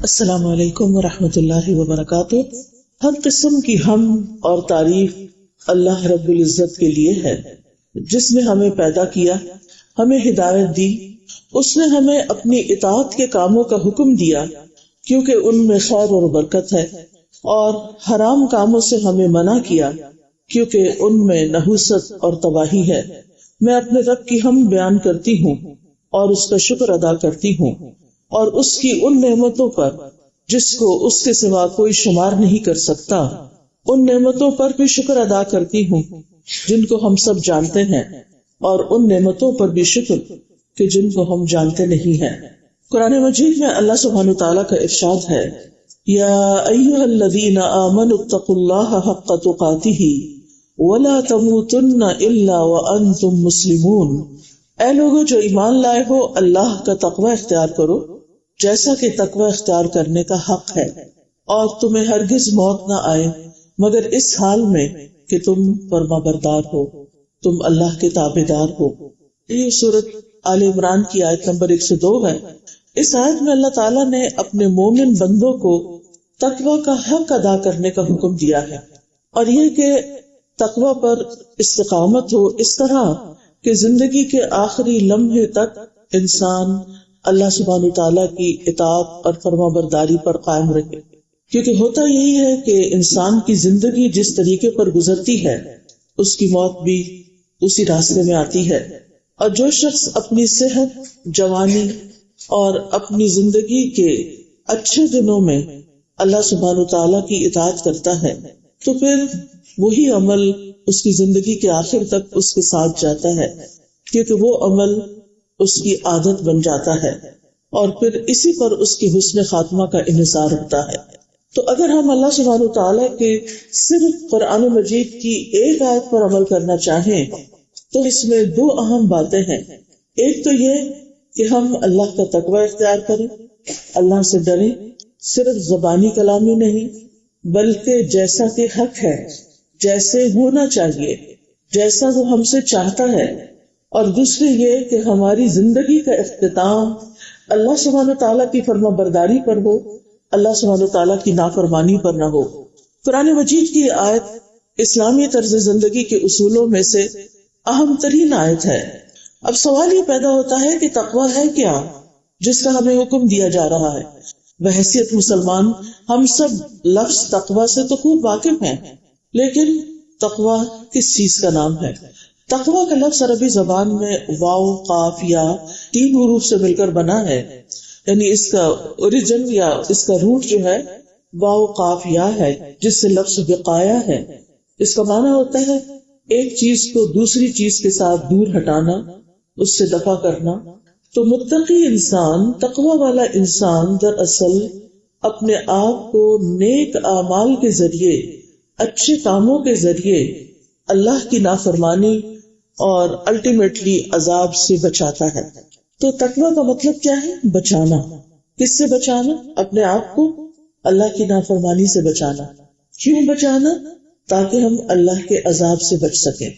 السلام علیکم ورحمۃ اللہ وبرکاتہ۔ ہر قسم کی حمد اور تعریف اللہ رب العزت کے لیے ہے، جس نے ہمیں پیدا کیا، ہمیں ہدایت دی، اس نے ہمیں اپنی اطاعت کے کاموں کا حکم دیا کیونکہ ان میں خیر اور برکت ہے، اور حرام کاموں سے ہمیں منع کیا کیونکہ ان میں نحوست اور تباہی ہے۔ میں اپنے رب کی حمد بیان کرتی ہوں اور اس کا شکر ادا کرتی ہوں، اور اس کی ان نعمتوں پر جس کو اس کے سوا کوئی شمار نہیں کر سکتا، ان نعمتوں پر بھی شکر ادا کرتی ہوں جن کو ہم سب جانتے ہیں، اور ان نعمتوں پر بھی شکر کہ جن کو ہم جانتے نہیں ہیں۔ قرآن مجید میں اللہ سبحانہ تعالیٰ کا ارشاد ہے، یا ایھا الذین آمنوا اتقوا اللہ حق تقاتہ ولا تموتن الا وانتم مسلمون۔ اے لوگو جو ایمان لائے ہو، اللہ کا تقوی اختیار کرو جیسا کہ تقوی اختیار کرنے کا حق ہے، اور تمہیں ہرگز موت نہ آئے مگر اس حال میں کہ تم فرما بردار ہو، تم اللہ کے تابعدار ہو۔ یہ سورۃ آل عمران کی آیت نمبر 102 ہے۔ اس آیت میں اللہ تعالیٰ نے اپنے مومن بندوں کو تقوی کا حق ادا کرنے کا حکم دیا ہے، اور یہ کہ تقوی پر استقامت ہو اس طرح کہ زندگی کے آخری لمحے تک انسان اللہ سبحانہ تعالیٰ کی اطاعت اور فرما برداری پر قائم رہے، کیونکہ ہوتا یہی ہے کہ انسان کی زندگی جس طریقے پر گزرتی ہے اس کی موت بھی اسی راستے میں آتی ہے۔ اور جو شخص اپنی صحت، جوانی اور اپنی زندگی کے اچھے دنوں میں اللہ سبحانہ تعالیٰ کی اطاعت کرتا ہے تو پھر وہی عمل اس کی زندگی کے آخر تک اس کے ساتھ جاتا ہے، کیونکہ وہ عمل اس کی عادت بن جاتا ہے، اور پھر اسی پر اس کی حسن خاتمہ کا انحصار ہوتا ہے۔ تو اگر ہم اللہ سبحانہ تعالیٰ کے صرف قرآن مجید کی ایک آیت پر عمل کرنا چاہیں تو اس میں دو اہم باتیں ہیں۔ ایک تو یہ کہ ہم اللہ کا تقوی اختیار کریں، اللہ سے ڈریں، صرف زبانی کلامی نہیں بلکہ جیسا کہ حق ہے، جیسے ہونا چاہیے، جیسا وہ ہم سے چاہتا ہے۔ اور دوسری یہ کہ ہماری زندگی کا اختتام اللہ سبحانہ تعالیٰ کی فرما برداری پر ہو، اللہ سبحانہ تعالیٰ کی نافرمانی پر نہ ہو۔ قرآن مجید کی آیت اسلامی طرز زندگی کے اصولوں میں سے اہم ترین آیت ہے۔ اب سوال یہ پیدا ہوتا ہے کہ تقوی ہے کیا جس کا ہمیں حکم دیا جا رہا ہے؟ بحیثیت مسلمان ہم سب لفظ تقوی سے تو خوب واقف ہیں، لیکن تقوی کس چیز کا نام ہے؟ تقوی کا لفظ عربی زبان میں واو، قاف یا 3 حروف سے مل کر بنا ہے، یعنی اس کا اوریجن یا اس کا روٹ جو ہے واو قاف یا ہے، جس سے لفظ وقایا ہے۔ اس کا معنی ہوتا ہے ایک چیز کو دوسری چیز کے ساتھ دور ہٹانا، اس سے دفع کرنا۔ تو متقی انسان، تقوی والا انسان دراصل اپنے آپ کو نیک اعمال کے ذریعے، اچھے کاموں کے ذریعے اللہ کی نافرمانی اور الٹیمیٹلی عذاب سے بچاتا ہے۔ تو تقوی کا مطلب کیا ہے؟ بچانا۔ کس سے بچانا؟ اپنے آپ کو اللہ کی نافرمانی سے بچانا۔ کیوں بچانا؟ تاکہ ہم اللہ کے عذاب سے بچ سکیں،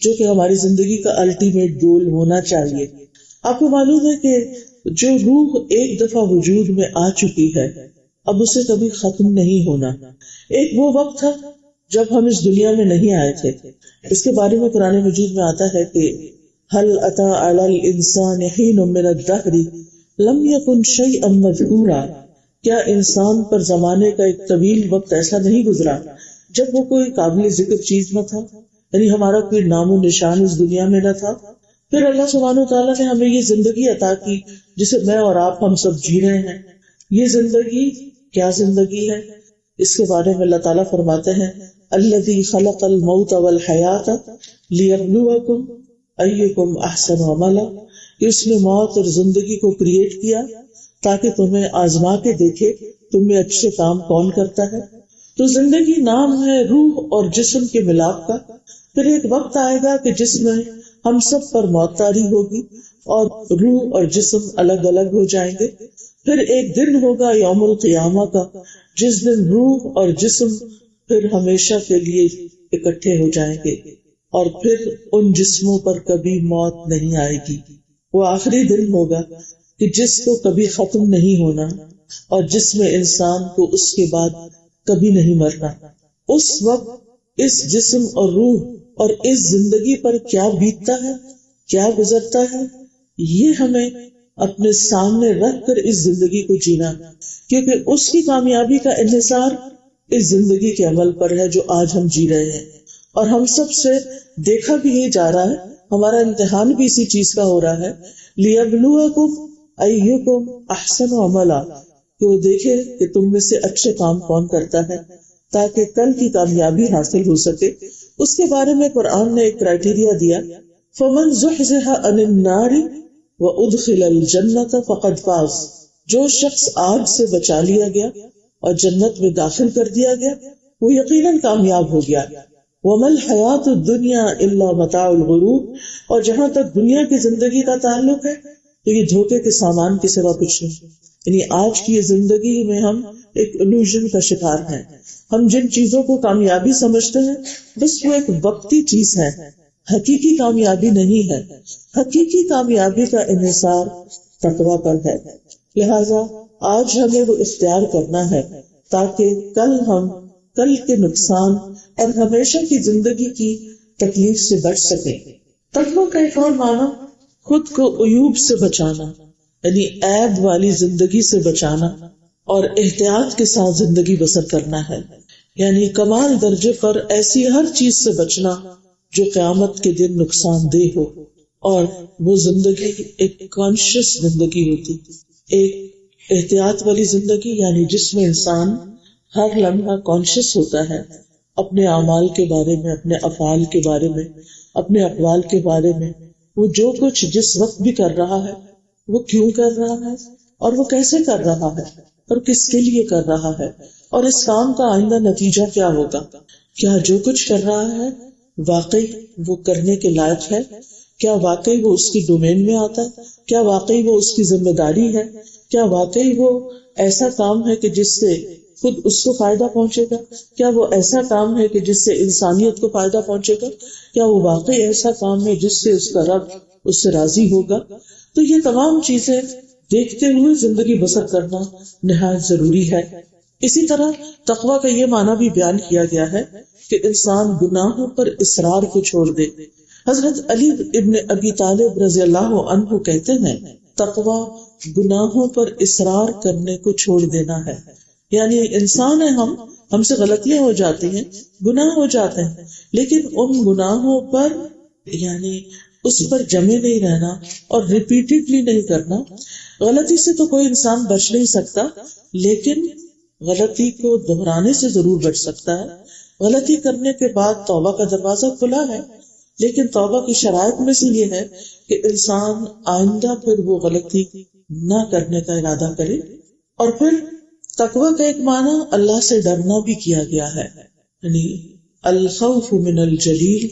جو کہ ہماری زندگی کا الٹیمیٹ گول ہونا چاہیے۔ آپ کو معلوم ہے کہ جو روح ایک دفعہ وجود میں آ چکی ہے اب اسے کبھی ختم نہیں ہونا۔ ایک وہ وقت تھا جب ہم اس دنیا میں نہیں آئے تھے۔ اس کے بارے میں قرآن مجید میں آتا ہے کہ هل أتى على الإنسان حين من الدهر لم يكن شيئا مذكورا، کیا انسان پر زمانے کا ایک طویل وقت ایسا نہیں گزرا جب وہ کوئی قابل ذکر چیز نہ تھا، یعنی ہمارا کوئی نام و نشان اس دنیا میں نہ تھا۔ پھر اللہ سبحانہ تعالیٰ نے ہمیں یہ زندگی عطا کی جسے میں اور آپ ہم سب جی رہے ہیں۔ یہ زندگی کیا زندگی ہے؟ اس کے بارے میں اللہ تعالیٰ فرماتے ہیں، الذی خلق الموت والحیات لیبلوکم ایکم احسن عملا، کہ اس نے موت اور زندگی کو کریٹ کیا تاکہ تمہیں آزما کے دیکھے تم میں اچھے کام کون کرتا ہے۔ تو زندگی نام ہے روح اور جسم کے ملاپ کا۔ پھر ایک وقت آئے گا کہ جس میں ہم سب پر موت طاری ہوگی اور روح اور جسم الگ الگ ہو جائیں گے۔ پھر ایک دن ہوگا یوم القیامہ کا، جس دن روح اور جسم پھر ہمیشہ کے لیے اکٹھے ہو جائیں گے، اور پھر ان جسموں پر کبھی موت نہیں آئے گی۔ وہ آخری دن ہوگا کہ جس کو کبھی ختم نہیں ہونا اور جس میں انسان کو اس کے بعد کبھی نہیں مرنا، اس وقت اس جسم اور روح اور اس زندگی پر کیا بیتتا ہے، کیا گزرتا ہے، یہ ہمیں اپنے سامنے رکھ کر اس زندگی کو جینا، کیونکہ اس کی کامیابی کا انحصار اس زندگی کے عمل پر ہے جو آج ہم جی رہے ہیں۔ اور ہم سب سے دیکھا بھی یہ جا رہا ہے، ہمارا امتحان بھی اسی چیز کا ہو رہا ہے، لِيَبْلُوَكُمْ أَيُّكُمْ أَحْسَنُ عَمَلًا، کہ وہ دیکھے کہ تم میں سے اچھے کام کون کرتا ہے تاکہ کل کی کامیابی حاصل ہو سکے۔ اس کے بارے میں قرآن نے ایک کرائٹیریا دیا، فَمَنْ زُحْزِحَ عَنِ النَّارِ وَأُدْخِلَ الْجَنَّةَ فَقَدْ فَازَ، جو شخص آگ سے بچا لیا گیا اور جنت میں داخل کر دیا گیا وہ یقیناً کامیاب ہو گیا۔ وَمَا الْحَيَاةُ الدُّنْيَا إِلَّا مَتَاعُ الْغُرُورِ، اور جہاں تک دنیا کی زندگی کا تعلق ہے تو یہ دھوکے کے سامان کے سوا کچھ نہیں، یعنی آج کی یہ زندگی میں ہم ایک illusion کا شکار ہیں۔ ہم جن چیزوں کو کامیابی سمجھتے ہیں بس وہ ایک وقتی چیز ہے، حقیقی کامیابی نہیں ہے۔ حقیقی کامیابی کا انحصار تقویٰ پر ہے، لہذا آج ہمیں وہ اختیار کرنا ہے تاکہ کل کے نقصان اور ہمیشہ کی زندگی کی تکلیف سے بچ سکیں۔ تقویٰ کا ایک اور معنی خود کو عیوب سے بچانا، یعنی عیب والی زندگی سے بچانا اور احتیاط کے ساتھ زندگی بسر کرنا ہے، یعنی کمال درجے پر ایسی ہر چیز سے بچنا جو قیامت کے دن نقصان دہ ہو، اور وہ زندگی ایک کانشیس زندگی ہوتی، ایک احتیاط والی زندگی، یعنی جس میں انسان ہر لمحہ کانشیس ہوتا ہے اپنے اعمال کے بارے میں، اپنے افعال کے بارے میں، اپنے اقوال کے بارے میں، وہ جو کچھ جس وقت بھی کر رہا ہے وہ کیوں کر رہا ہے اور وہ کیسے کر رہا ہے اور کس کے لیے کر رہا ہے، اور اس کام کا آئندہ نتیجہ کیا ہوگا، کیا جو کچھ کر رہا ہے واقعی وہ کرنے کے لائق ہے، کیا واقعی وہ اس کی ڈومین میں آتا ہے، کیا واقعی وہ اس کی ذمہ داری ہے، کیا واقعی وہ ایسا کام ہے کہ جس سے خود اس کو فائدہ پہنچے گا، کیا وہ ایسا کام ہے کہ جس سے انسانیت کو فائدہ پہنچے گا، کیا وہ واقعی ایسا کام ہے جس سے اس کا رب اس سے راضی ہوگا۔ تو یہ تمام چیزیں دیکھتے ہوئے زندگی بسر کرنا نہایت ضروری ہے۔ اسی طرح تقویٰ کا یہ معنی بھی بیان کیا گیا ہے کہ انسان گناہوں پر اصرار کو چھوڑ دے۔ حضرت علی ابن ابی طالب رضی اللہ عنہ کہتے ہیں، تقویٰ گناہوں پر اصرار کرنے کو چھوڑ دینا ہے، یعنی انسان ہے، ہم سے غلطیاں ہو جاتی ہیں، گناہ ہو جاتے ہیں، لیکن ان گناہوں پر یعنی اس پر جمے نہیں رہنا اور ریپیٹڈلی نہیں کرنا۔ غلطی سے تو کوئی انسان بچ نہیں سکتا، لیکن غلطی کو دہرانے سے ضرور بچ سکتا ہے۔ غلطی کرنے کے بعد توبہ کا دروازہ کھلا ہے، لیکن توبہ کی شرائط میں سے یہ ہے کہ انسان آئندہ پھر وہ غلطی نہ کرنے کا ارادہ کرے۔ اور پھر تقویٰ کا ایک معنی اللہ سے ڈرنا بھی کیا گیا ہے، یعنی الخوف من الجلیل،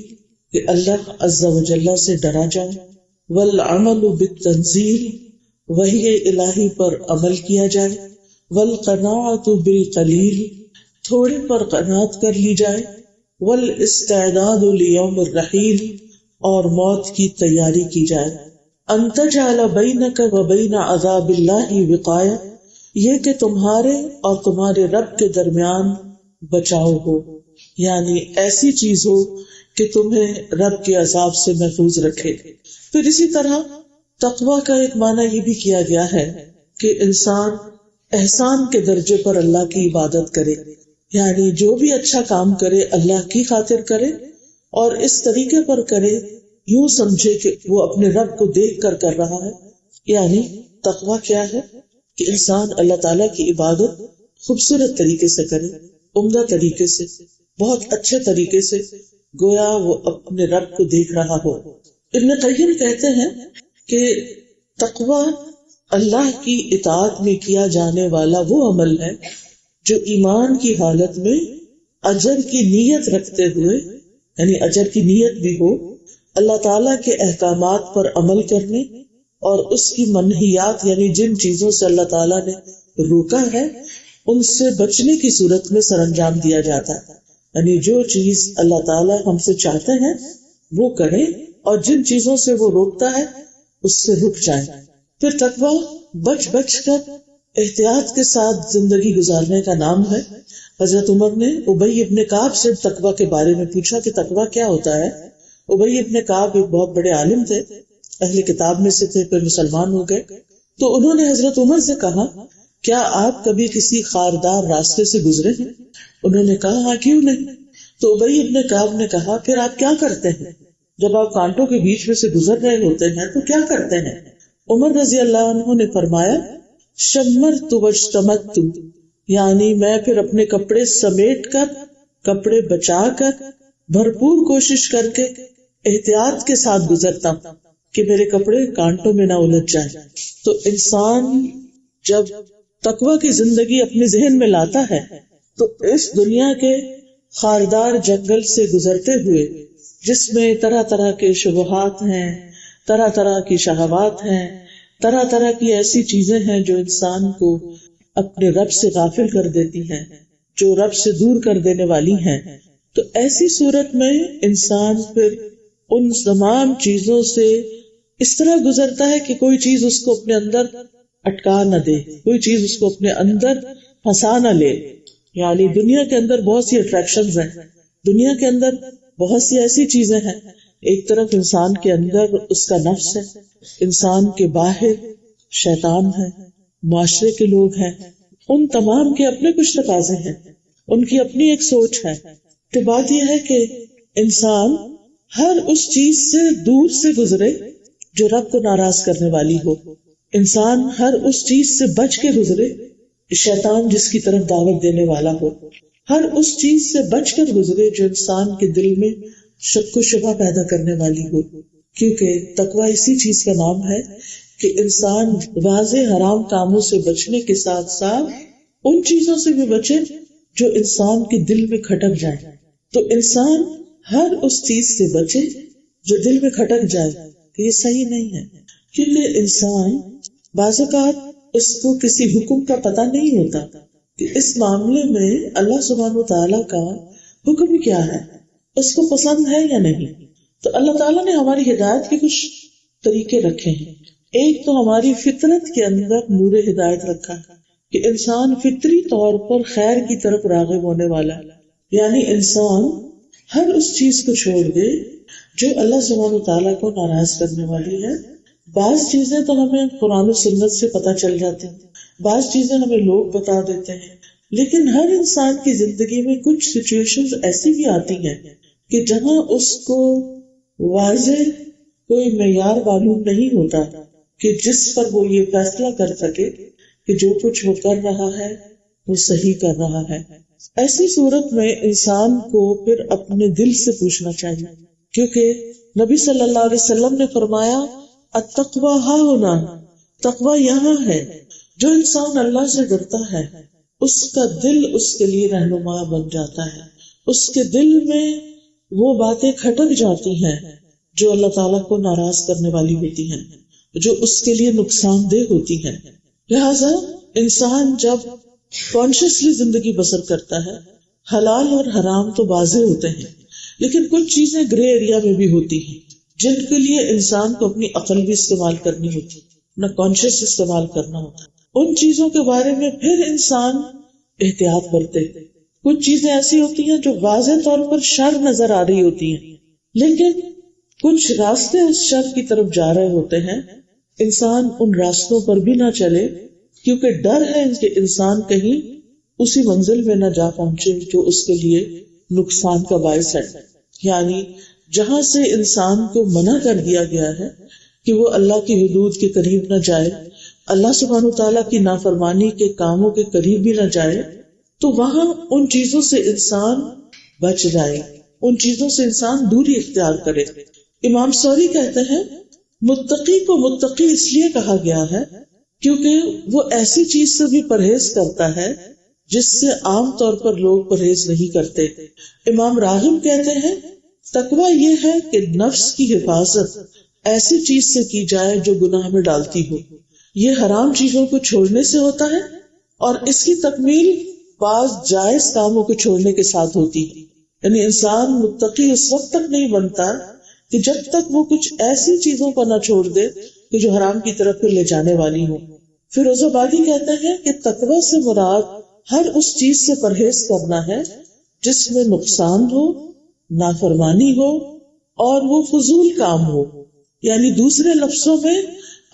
کہ اللہ عز و جل سے ڈرا جائے، والعمل بالتنزیل، وحی الہی پر عمل کیا جائے، والقناعۃ بالقلیل، تھوڑے پر قناعت کر لی جائے، والاستعداد لیوم الرحیل، اور موت کی تیاری کی جائے، ان تجعل بینک وبین عذاب اللہ وقایہ، یہ کہ تمہارے اور تمہارے رب کے درمیان بچاؤ ہو، یعنی ایسی چیز ہو کہ تمہیں رب کے عذاب سے محفوظ رکھے۔ پھر اسی طرح تقویٰ کا ایک معنی یہ بھی کیا گیا ہے کہ انسان احسان کے درجے پر اللہ کی عبادت کرے، یعنی جو بھی اچھا کام کرے اللہ کی خاطر کرے اور اس طریقے پر کرے یوں سمجھے کہ وہ اپنے رب کو دیکھ کر کر رہا ہے۔ یعنی تقویٰ کیا ہے کہ انسان اللہ تعالیٰ کی عبادت خوبصورت طریقے سے کرے، عمدہ طریقے سے، بہت اچھے طریقے سے، گویا وہ اپنے رب کو دیکھ رہا ہو۔ ابن قیم کہتے ہیں کہ تقویٰ اللہ کی اطاعت میں کیا جانے والا وہ عمل ہے جو ایمان کی حالت میں اجر کی نیت رکھتے ہوئے، یعنی اجر کی نیت بھی ہو، اللہ تعالیٰ کے احکامات پر عمل کرنے اور اس کی منہیات یعنی جن چیزوں سے اللہ تعالیٰ نے روکا ہے ان سے بچنے کی صورت میں سر انجام دیا جاتا ہے، یعنی جو چیز اللہ تعالیٰ ہم سے چاہتے ہیں وہ کریں اور جن چیزوں سے وہ روکتا ہے اس سے رک جائیں۔ پھر تقویٰ بچ بچ کر احتیاط کے ساتھ زندگی گزارنے کا نام ہے. حضرت عمر نے ابی ابن کعب سے تقویٰ کے بارے میں پوچھا کہ تقویٰ کیا ہوتا ہے. ابی ابن کعب ایک بہت بڑے عالم تھے، اہل کتاب میں سے تھے، پھر مسلمان ہو گئے. تو انہوں نے حضرت عمر سے کہا کیا آپ کبھی کسی خاردار راستے سے گزرے ہیں؟ انہوں نے کہا ہاں کیوں نہیں. تو ابی ابن کعب نے کہا پھر آپ کیا کرتے ہیں جب آپ کانٹوں کے بیچ میں سے گزر رہے ہوتے ہیں تو کیا کرتے ہیں؟ عمر رضی اللہ عنہ نے فرمایا شمرت واجتمعت، یعنی میں پھر اپنے کپڑے سمیٹ کر، کپڑے بچا کر، بھرپور کوشش کر کے احتیاط کے ساتھ گزرتا ہوں کہ میرے کپڑے کانٹوں میں نہ الجھ جائیں. تو انسان جب تقویٰ کی زندگی اپنے ذہن میں لاتا ہے تو اس دنیا کے خاردار جنگل سے گزرتے ہوئے، جس میں طرح طرح کے شبہات ہیں، طرح طرح کی شہوات ہیں، طرح طرح کی ایسی چیزیں ہیں جو انسان کو اپنے رب سے غافل کر دیتی ہیں، جو رب سے دور کر دینے والی ہیں، تو ایسی صورت میں انسان پھر ان تمام چیزوں سے اس طرح گزرتا ہے کہ کوئی چیز اس کو اپنے اندر اٹکا نہ دے، کوئی چیز اس کو اپنے اندر پھنسا نہ لے. یعنی دنیا کے اندر بہت سی اٹریکشنز ہیں، دنیا کے اندر بہت سی ایسی چیزیں ہیں. ایک طرف انسان کے اندر اس کا نفس ہے، انسان کے باہر شیطان ہے، معاشرے کے لوگ ہیں، ان تمام کے اپنے کچھ تقاضے ہیں، ان کی اپنی ایک سوچ ہے. تو بات یہ ہے کہ انسان ہر اس چیز سے دور سے گزرے جو رب کو ناراض کرنے والی ہو. انسان ہر اس چیز سے بچ کے گزرے شیطان جس کی طرف دعوت دینے والا ہو. ہر اس چیز سے بچ کر گزرے جو انسان کے دل میں شک و شبہ پیدا کرنے والی ہو. کیونکہ تقویٰ اسی چیز کا نام ہے کہ انسان واضح حرام کاموں سے بچنے کے ساتھ ساتھ ان چیزوں سے بھی بچے جو انسان کے دل میں کھٹک جائے. تو انسان ہر اس چیز سے بچے جو دل میں کھٹک جائے کہ یہ صحیح نہیں ہے. کیونکہ انسان بعض اوقات اس کو کسی حکم کا پتہ نہیں ہوتا کہ اس معاملے میں اللہ سبحانہ وتعالیٰ کا حکم کیا ہے، اس کو پسند ہے یا نہیں. تو اللہ تعالیٰ نے ہماری ہدایت کے کچھ طریقے رکھے ہیں. ایک تو ہماری فطرت کے اندر نور ہدایت رکھا ہے کہ انسان فطری طور پر خیر کی طرف راغب ہونے والا ہے. یعنی انسان ہر اس چیز کو چھوڑ دے جو اللہ سبحانہ وتعالیٰ کو ناراض کرنے والی ہے. بعض چیزیں تو ہمیں قرآن و سنت سے پتہ چل جاتی ہیں، بعض چیزیں ہمیں لوگ بتا دیتے ہیں، لیکن ہر انسان کی زندگی میں کچھ سچویشنز ایسی بھی آتی ہیں کہ جہاں اس کو واضح کوئی معیار معلوم نہیں ہوتا کہ جس پر وہ یہ فیصلہ کر سکے کہ جو کچھ وہ کر رہا ہے وہ صحیح کر رہا ہے. ایسی صورت میں انسان کو پھر اپنے دل سے پوچھنا چاہیے، کیونکہ نبی صلی اللہ علیہ وسلم نے فرمایا التقوی ہاں ہونا، تقوی یہاں ہے. جو انسان اللہ سے ڈرتا ہے اس کا دل اس کے لیے رہنما بن جاتا ہے، اس کے دل میں وہ باتیں کھٹک جاتی ہیں جو اللہ تعالیٰ کو ناراض کرنے والی ہوتی ہیں، جو اس کے لیے نقصان دہ ہوتی ہیں. لہذا انسان جب کانشیسلی زندگی بسر کرتا ہے، حلال اور حرام تو واضح ہوتے ہیں، لیکن کچھ چیزیں گرے ایریا میں بھی ہوتی ہیں جن کے لیے انسان کو اپنی عقل بھی استعمال کرنی ہوتی، نہ کانشیس استعمال کرنا ہوتا. ان چیزوں کے بارے میں پھر انسان احتیاط برتے. کچھ چیزیں ایسی ہوتی ہیں جو واضح طور پر شر نظر آ رہی ہوتی ہیں، لیکن کچھ راستے اس شر کی طرف جا رہے ہوتے ہیں. انسان ان راستوں پر بھی نہ چلے کیونکہ ڈر ہے کہ انسان کہیں اسی منزل میں نہ جا پہنچے جو اس کے لیے نقصان کا باعث ہے. یعنی جہاں سے انسان کو منع کر دیا گیا ہے کہ وہ اللہ کی حدود کے قریب نہ جائے، اللہ سبحانہ تعالیٰ کی نافرمانی کے کاموں کے قریب بھی نہ جائے، تو وہاں ان چیزوں سے انسان بچ جائے، ان چیزوں سے انسان دوری اختیار کرے. امام سوری کہتے ہیں متقی کو متقی اس لیے کہا گیا ہے کیونکہ وہ ایسی چیز سے بھی پرہیز کرتا ہے جس سے عام طور پر لوگ پرہیز نہیں کرتے. امام راغب کہتے ہیں تقویٰ یہ ہے کہ نفس کی حفاظت ایسی چیز سے کی جائے جو گناہ میں ڈالتی ہو. یہ حرام چیزوں کو چھوڑنے سے ہوتا ہے اور اس کی تکمیل بعض جائز کاموں کو چھوڑنے کے ساتھ ہوتی ہے. یعنی انسان متقی اس وقت تک نہیں بنتا کہ جب تک وہ کچھ ایسی چیزوں کو نہ چھوڑ دے کہ جو حرام کی طرف لے جانے والی ہوں. فیروز آبادی کہتے ہیں کہ تقوی سے مراد ہر اس چیز سے پرہیز کرنا ہے جس میں نقصان ہو، نافرمانی ہو اور وہ فضول کام ہو. یعنی دوسرے لفظوں میں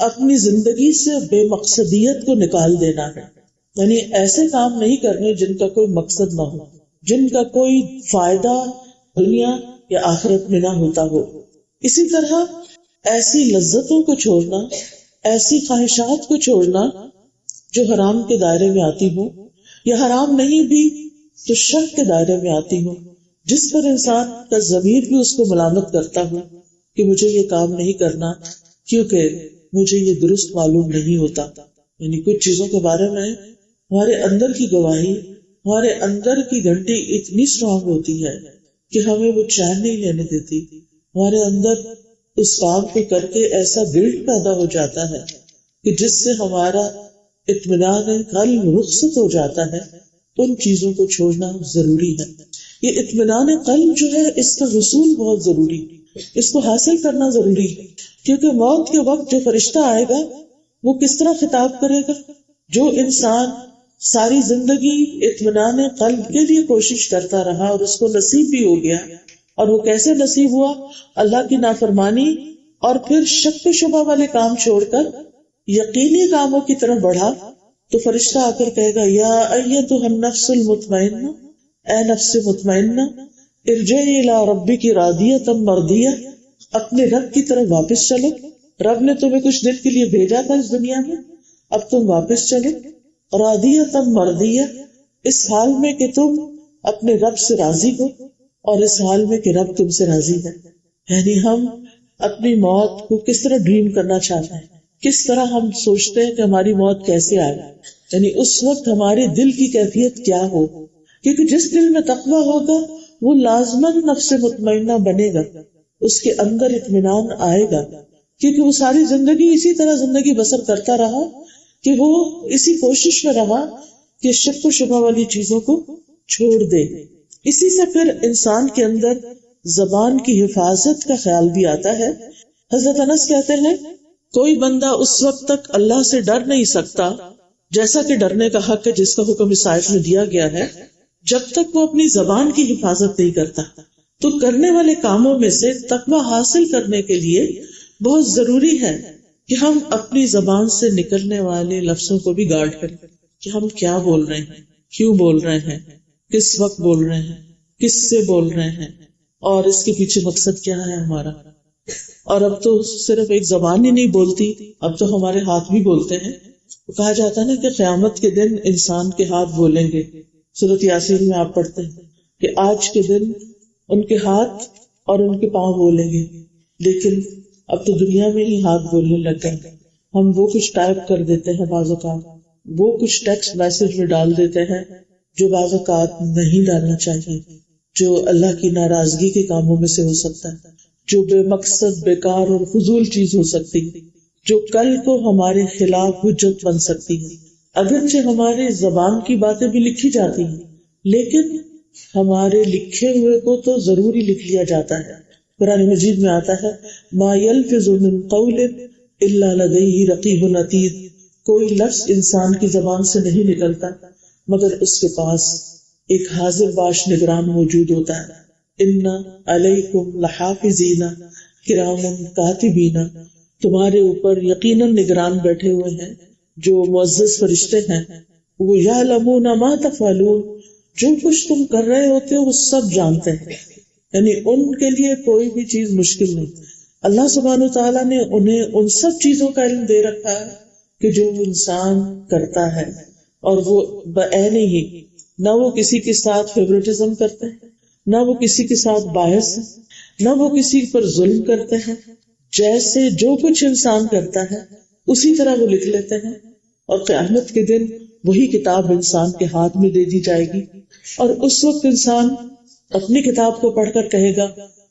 اپنی زندگی سے بے مقصدیت کو نکال دینا ہے. یعنی ایسے کام نہیں کرنے جن کا کوئی مقصد نہ ہو، جن کا کوئی فائدہ دنیا یا آخرت میں نہ ہوتا ہو. اسی طرح ایسی لذتوں کو چھوڑنا، ایسی خواہشات کو چھوڑنا جو حرام کے دائرے میں آتی ہوں یا حرام نہیں بھی تو شرک کے دائرے میں آتی ہوں، جس پر انسان کا ضمیر بھی اس کو ملامت کرتا ہوں کہ مجھے یہ کام نہیں کرنا کیونکہ مجھے یہ درست معلوم نہیں ہوتا. یعنی کچھ چیزوں کے بارے میں ہمارے اندر کی گواہی، ہمارے اندر کی گھنٹی اتنی اسٹرانگ ہوتی ہے کہ ہمیں وہ چین نہیں لینے دیتی. ہمارے اندر اس کام کو کر کے ایسا گلٹ پیدا ہو جاتا ہے کہ جس سے ہمارا اطمینان قلب رخصت ہو جاتا ہے. ان چیزوں کو چھوڑنا ضروری ہے. یہ اطمینان قلب جو ہے اس کا حصول بہت ضروری، اس کو حاصل کرنا ضروری ہے، کیونکہ موت کے وقت جو فرشتہ آئے گا وہ کس طرح خطاب کرے گا؟ جو انسان ساری زندگی اطمینان قلب کے لیے کوشش کرتا رہا اور اس کو نصیب بھی ہو گیا، اور وہ کیسے نصیب ہوا؟ اللہ کی نافرمانی اور پھر شک و شبہ والے کام چھوڑ کر یقینی کاموں کی طرف بڑھا، تو فرشتہ آ کر کہے گا یا ایتھا النفس المطمئنہ، اے نفس مطمئنہ، ارجعی الی ربک راضیۃ مرضیہ، اپنے رب کی طرف واپس چلو. رب نے تمہیں کچھ دن کے لیے بھیجا تھا اس دنیا میں، اب تم واپس چلو. راضیۃ مرضیہ، اس حال میں کہ تم اپنے رب سے راضی ہو اور اس حال میں کہ رب تم سے راضی ہے. یعنی ہم اپنی موت کو کس طرح ڈریم کرنا چاہتے ہیں، کس طرح ہم سوچتے ہیں کہ ہماری موت کیسے آئے، یعنی اس وقت ہمارے دل کی کیفیت کیا ہو. کیونکہ جس دل میں تقویٰ ہوگا وہ لازماً نفس مطمئنہ بنے گا، اس کے اندر اطمینان آئے گا، کیونکہ وہ ساری زندگی اسی طرح زندگی بسر کرتا رہا کہ وہ اسی کوشش میں رہا کہ شک و شبہ والی چیزوں کو چھوڑ دے. اسی سے پھر انسان کے اندر زبان کی حفاظت کا خیال بھی آتا ہے. حضرت انس کہتے ہیں کوئی بندہ اس وقت تک اللہ سے ڈر نہیں سکتا جیسا کہ ڈرنے کا حق ہے جس کا حکم اس آیت میں دیا گیا ہے، جب تک وہ اپنی زبان کی حفاظت نہیں کرتا. تو کرنے والے کاموں میں سے تقوی حاصل کرنے کے لیے بہت ضروری ہے کہ ہم اپنی زبان سے نکلنے والے لفظوں کو بھی گارڈ کریں کہ ہم کیا بول رہے ہیں، کیوں بول رہے ہیں، کس وقت بول رہے ہیں، کس سے بول رہے ہیں، اور اس کے پیچھے مقصد کیا ہے ہمارا. اور اب تو صرف ایک زبان ہی نہیں بولتی، اب تو ہمارے ہاتھ بھی بولتے ہیں. کہا جاتا ہے نا کہ قیامت کے دن انسان کے ہاتھ بولیں گے. سورۃ یاسین میں آپ پڑھتے ہیں کہ آج کے دن ان کے ہاتھ اور ان کے پاؤں بولیں گے. لیکن اب تو دنیا میں ہی ہاتھ بولنے لگ گئے. ہم وہ کچھ ٹائپ کر دیتے ہیں، بعض اوقات وہ کچھ ٹیکسٹ میسج میں ڈال دیتے ہیں جو بعض اوقات نہیں ڈالنا چاہیے، جو اللہ کی ناراضگی کے کاموں میں سے ہو سکتا ہے، جو بے مقصد بیکار اور فضول چیز ہو سکتی ہے، جو کل کو ہمارے خلاف حجت بن سکتی ہے. اگرچہ ہمارے زبان کی باتیں بھی لکھی جاتی ہیں لیکن ہمارے لکھے ہوئے کو تو ضروری لکھ لیا جاتا ہے. قرآن مجید میں آتا ہے ما یلفظ من قول الا لدیہ رقیب عتید، کوئی لفظ انسان کی زبان سے نہیں نکلتا مگر اس کے پاس ایک حاضر باش نگران موجود ہوتا ہے. ان علیکم لحافظین کراما کاتبین، تمہارے اوپر یقیناً نگران بیٹھے ہوئے ہیں جو معزز فرشتے ہیں. وہ یعلمون ما تفعلون، جو کچھ تم کر رہے ہوتے ہو وہ سب جانتے ہیں. یعنی ان کے لیے کوئی بھی چیز مشکل نہیں. اللہ سبحانہ وتعالیٰ نے انہیں ان سب چیزوں کا علم دے رکھا ہے کہ جو انسان کرتا ہے، اور وہ بعین ہی نہ وہ کسی کے ساتھ فیورٹزم کرتے ہیں، نہ وہ کسی کے ساتھ باعث ہے، نہ وہ کسی پر ظلم کرتے ہیں. جیسے جو کچھ انسان کرتا ہے اسی طرح وہ لکھ لیتے ہیں، اور قیامت کے دن وہی کتاب انسان کے ہاتھ میں دے دی جائے گی. اور اس وقت انسان اپنی کتاب کو پڑھ کر کہے گا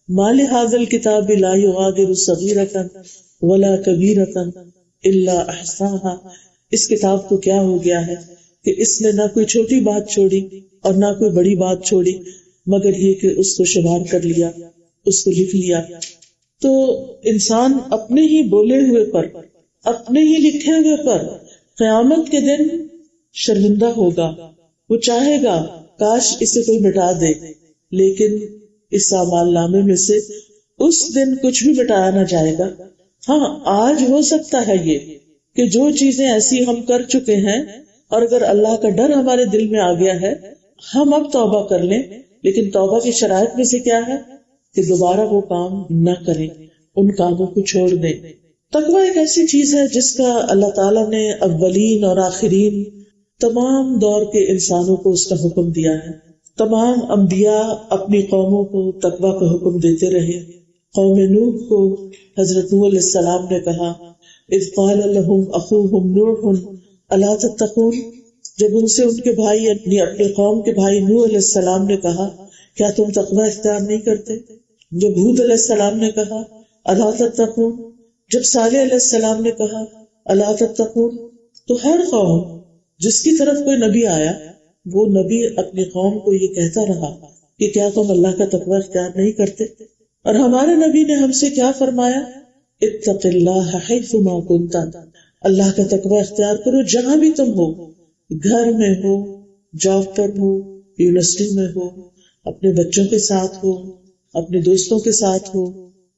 ما لہذا الکتاب لا یغادر صغیرۃ ولا کبیرۃ الا احصاها، اس کتاب کو کیا ہو گیا ہے کہ اس نے نہ کوئی چھوٹی بات چھوڑی اور نہ کوئی بڑی بات چھوڑی مگر یہ کہ اس کو شمار کر لیا، اس کو لکھ لیا. تو انسان اپنے ہی بولے ہوئے پر اپنے ہی لکھے ہوئے پر قیامت کے دن شرمندہ ہوگا. وہ چاہے گا کاش اسے کوئی مٹا دے، لیکن اس اعمال نامے میں سے اس دن کچھ بھی مٹایا نہ جائے گا. ہاں آج ہو سکتا ہے یہ کہ جو چیزیں ایسی ہم کر چکے ہیں اور اگر اللہ کا ڈر ہمارے دل میں آ گیا ہے ہم اب توبہ کر لیں، لیکن توبہ کی شرائط میں سے کیا ہے کہ دوبارہ وہ کام نہ کریں، ان کاموں کو چھوڑ دیں. تقویٰ ایک ایسی چیز ہے جس کا اللہ تعالیٰ نے اولین اور آخرین تمام دور کے انسانوں کو اس کا حکم دیا ہے. تمام انبیاء اپنی قوموں کو تقویٰ کا حکم دیتے رہے. قوم نوح کو حضرت نوح علیہ السلام نے کہا اذ قال لهم اخوهم نوح الا تتقون، جب ان سے ان کے بھائی یعنی اپنے قوم کے بھائی نوح علیہ السلام نے کہا کیا تم تقویٰ اختیار نہیں کرتے. جب ہود علیہ السلام نے کہا الا تتقون، جب صالح علیہ السلام نے کہا الا تتقون، تو ہر قوم جس کی طرف کوئی نبی آیا وہ نبی اپنی قوم کو یہ کہتا رہا کہ کیا تم اللہ کا تقویٰ اختیار نہیں کرتے. اور ہمارے نبی نے ہم سے کیا فرمایا، اتق اللہ حیث ما کنت، اللہ کا تقویٰ اختیار کرو جہاں بھی تم ہو، گھر میں ہو، جاب پر ہو، یونیورسٹی میں ہو، اپنے بچوں کے ساتھ ہو، اپنے دوستوں کے ساتھ ہو،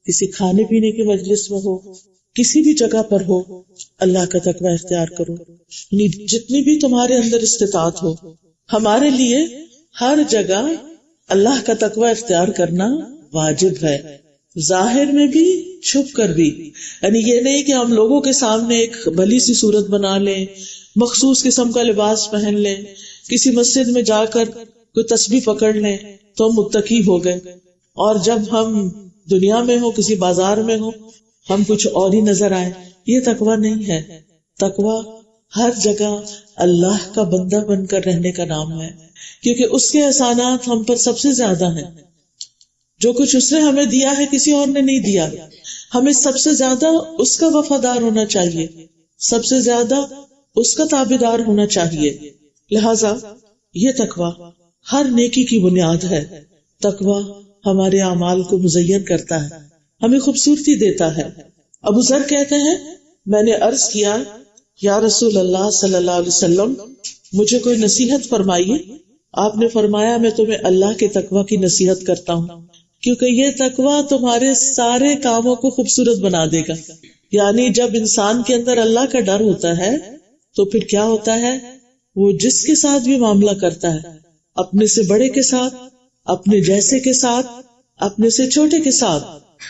کسی کھانے پینے کی مجلس میں ہو، کسی بھی جگہ پر ہو، اللہ کا تقویٰ اختیار کرو. جتنی بھی تمہارے اندر استطاعت ہو. ہمارے لیے ہر جگہ اللہ کا تقویٰ اختیار کرنا واجب ہے، ظاہر میں بھی چھپ کر بھی. یعنی یہ نہیں کہ ہم لوگوں کے سامنے ایک بھلی سی صورت بنا لیں، مخصوص قسم کا لباس پہن لیں، کسی مسجد میں جا کر کوئی تسبیح پکڑ لیں تو ہم متقی ہو گئے، اور جب ہم دنیا میں ہو کسی بازار میں ہو ہم کچھ اور ہی نظر آئے. یہ تقویٰ نہیں ہے. تقویٰ ہر جگہ اللہ کا بندہ بن کر رہنے کا نام ہے، کیونکہ اس کے احسانات ہم پر سب سے زیادہ ہیں. جو کچھ اس نے ہمیں دیا ہے کسی اور نے نہیں دیا. ہمیں سب سے زیادہ اس کا وفادار ہونا چاہیے، سب سے زیادہ اس کا تابعدار ہونا چاہیے. لہذا یہ تقویٰ ہر نیکی کی بنیاد ہے. تقویٰ ہمارے اعمال کو مزین کرتا ہے، ہمیں خوبصورتی دیتا ہے. ابو ذر کہتے ہیں میں نے عرض کیا یا رسول اللہ صلی اللہ علیہ وسلم مجھے کوئی نصیحت فرمائیے. آپ نے فرمایا میں تمہیں اللہ کے تقویٰ کی نصیحت کرتا ہوں، کیونکہ یہ تقویٰ تمہارے سارے کاموں کو خوبصورت بنا دے گا. یعنی جب انسان کے اندر اللہ کا ڈر ہوتا ہے تو پھر کیا ہوتا ہے، وہ جس کے ساتھ بھی معاملہ کرتا ہے، اپنے سے بڑے کے ساتھ، اپنے جیسے کے ساتھ، اپنے سے چھوٹے کے ساتھ،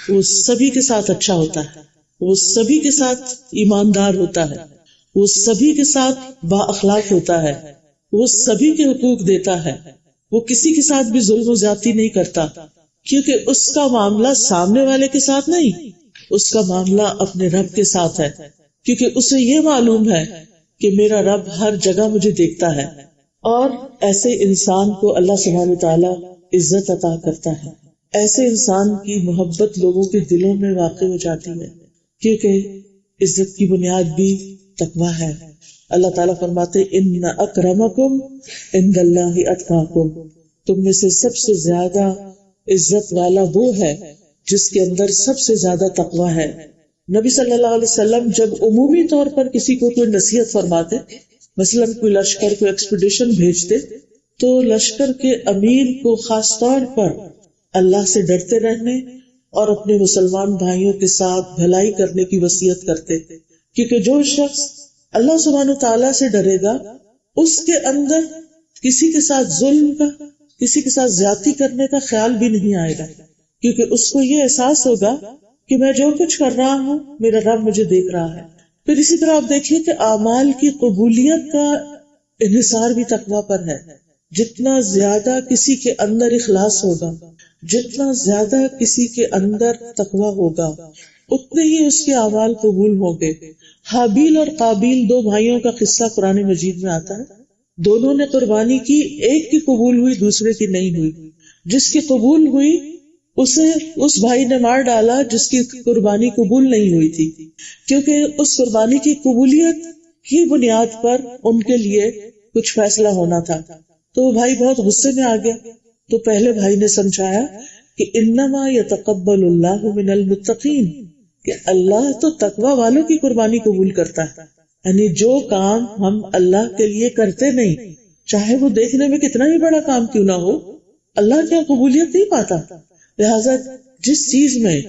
وہ سبھی کے ساتھ اچھا ہوتا ہے، وہ سبھی کے ساتھ ایماندار ہوتا ہے، وہ سبھی کے ساتھ با اخلاق ہوتا ہے، وہ سبھی کے حقوق دیتا ہے، وہ کسی کے ساتھ بھی ظلم و زیادتی نہیں کرتا، کیونکہ اس کا معاملہ سامنے والے کے ساتھ نہیں، اس کا معاملہ اپنے رب کے ساتھ ہے، کیونکہ اسے یہ معلوم ہے کہ میرا رب ہر جگہ مجھے دیکھتا ہے. اور ایسے انسان کو اللہ سبحانہ تعالیٰ عزت عطا کرتا ہے. ایسے انسان کی محبت لوگوں کے دلوں میں واقع ہو جاتی ہے، کیونکہ عزت کی بنیاد بھی تقویٰ ہے. اللہ تعالیٰ فرماتے ان اکرمکم عند اللہ اتقاکم، تم میں سے سب سے زیادہ عزت والا وہ ہے جس کے اندر سب سے زیادہ تقویٰ ہے. نبی صلی اللہ علیہ وسلم جب عمومی طور پر کسی کو کوئی نصیحت فرماتے، مثلا کوئی لشکر کوئی ایکسپیڈیشن بھیجتے، تو لشکر کے امیر کو خاص طور پر اللہ سے ڈرتے رہنے اور اپنے مسلمان بھائیوں کے ساتھ بھلائی کرنے کی وصیت کرتے، کیونکہ جو شخص اللہ سبحانہ تعالیٰ سے ڈرے گا اس کے اندر کسی کے ساتھ ظلم کا، کسی کے ساتھ زیادتی کرنے کا خیال بھی نہیں آئے گا، کیونکہ اس کو یہ احساس ہوگا کہ میں جو کچھ کر رہا ہوں میرا رب مجھے دیکھ رہا ہے. پھر اسی طرح آپ دیکھیے کہ اعمال کی قبولیت کا انحصار بھی تقویٰ پر ہے. جتنا زیادہ کسی کے اندر اخلاص ہوگا، جتنا زیادہ کسی کے اندر تقویٰ ہوگا، اتنے ہی اس کے اعمال قبول ہوں گے. حابیل اور قابیل دو بھائیوں کا قصہ قرآن مجید میں آتا ہے. دونوں نے قربانی کی، ایک کی قبول ہوئی دوسرے کی نہیں ہوئی. جس کی قبول ہوئی اسے اس بھائی نے مار ڈالا جس کی قربانی قبول نہیں ہوئی تھی، کیونکہ اس قربانی کی قبولیت کی بنیاد پر ان کے لیے کچھ فیصلہ ہونا تھا. تو وہ بھائی بہت غصے میں آ گیا. تو پہلے بھائی نے سمجھایا کہ انما یتقبل اللہ من المتقین، کہ اللہ تو تقوی والوں کی قربانی قبول کرتا ہے. یعنی جو کام ہم اللہ کے لیے کرتے نہیں، چاہے وہ دیکھنے میں کتنا ہی بڑا کام کیوں نہ ہو، اللہ کیا قبولیت نہیں پاتا. لہٰذا جس چیز میں،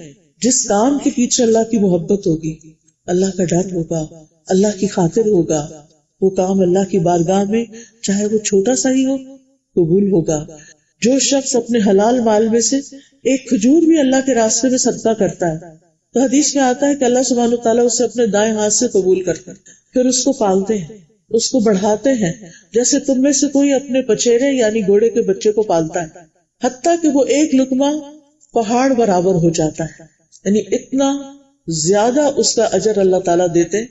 جس کام کے پیچھے اللہ کی محبت ہوگی، اللہ کا ڈر ہوگا، اللہ کی خاطر ہوگا، وہ کام اللہ کی بارگاہ میں چاہے وہ چھوٹا سا ہی ہو قبول ہوگا. جو شخص اپنے حلال مال میں سے ایک کھجور بھی اللہ کے راستے میں صدقہ کرتا ہے تو حدیث میں آتا ہے کہ اللہ سبحانہ وتعالیٰ اسے اپنے دائیں ہاتھ سے قبول کرتا ہے، پھر اس کو پالتے ہیں، اس کو بڑھاتے ہیں، جیسے تم میں سے کوئی اپنے پچیرے یعنی گھوڑے کے بچے کو پالتا ہے، حتیٰ کہ وہ ایک لقمہ پہاڑ برابر ہو جاتا ہے. یعنی اتنا زیادہ اس کا اجر اللہ تعالیٰ دیتے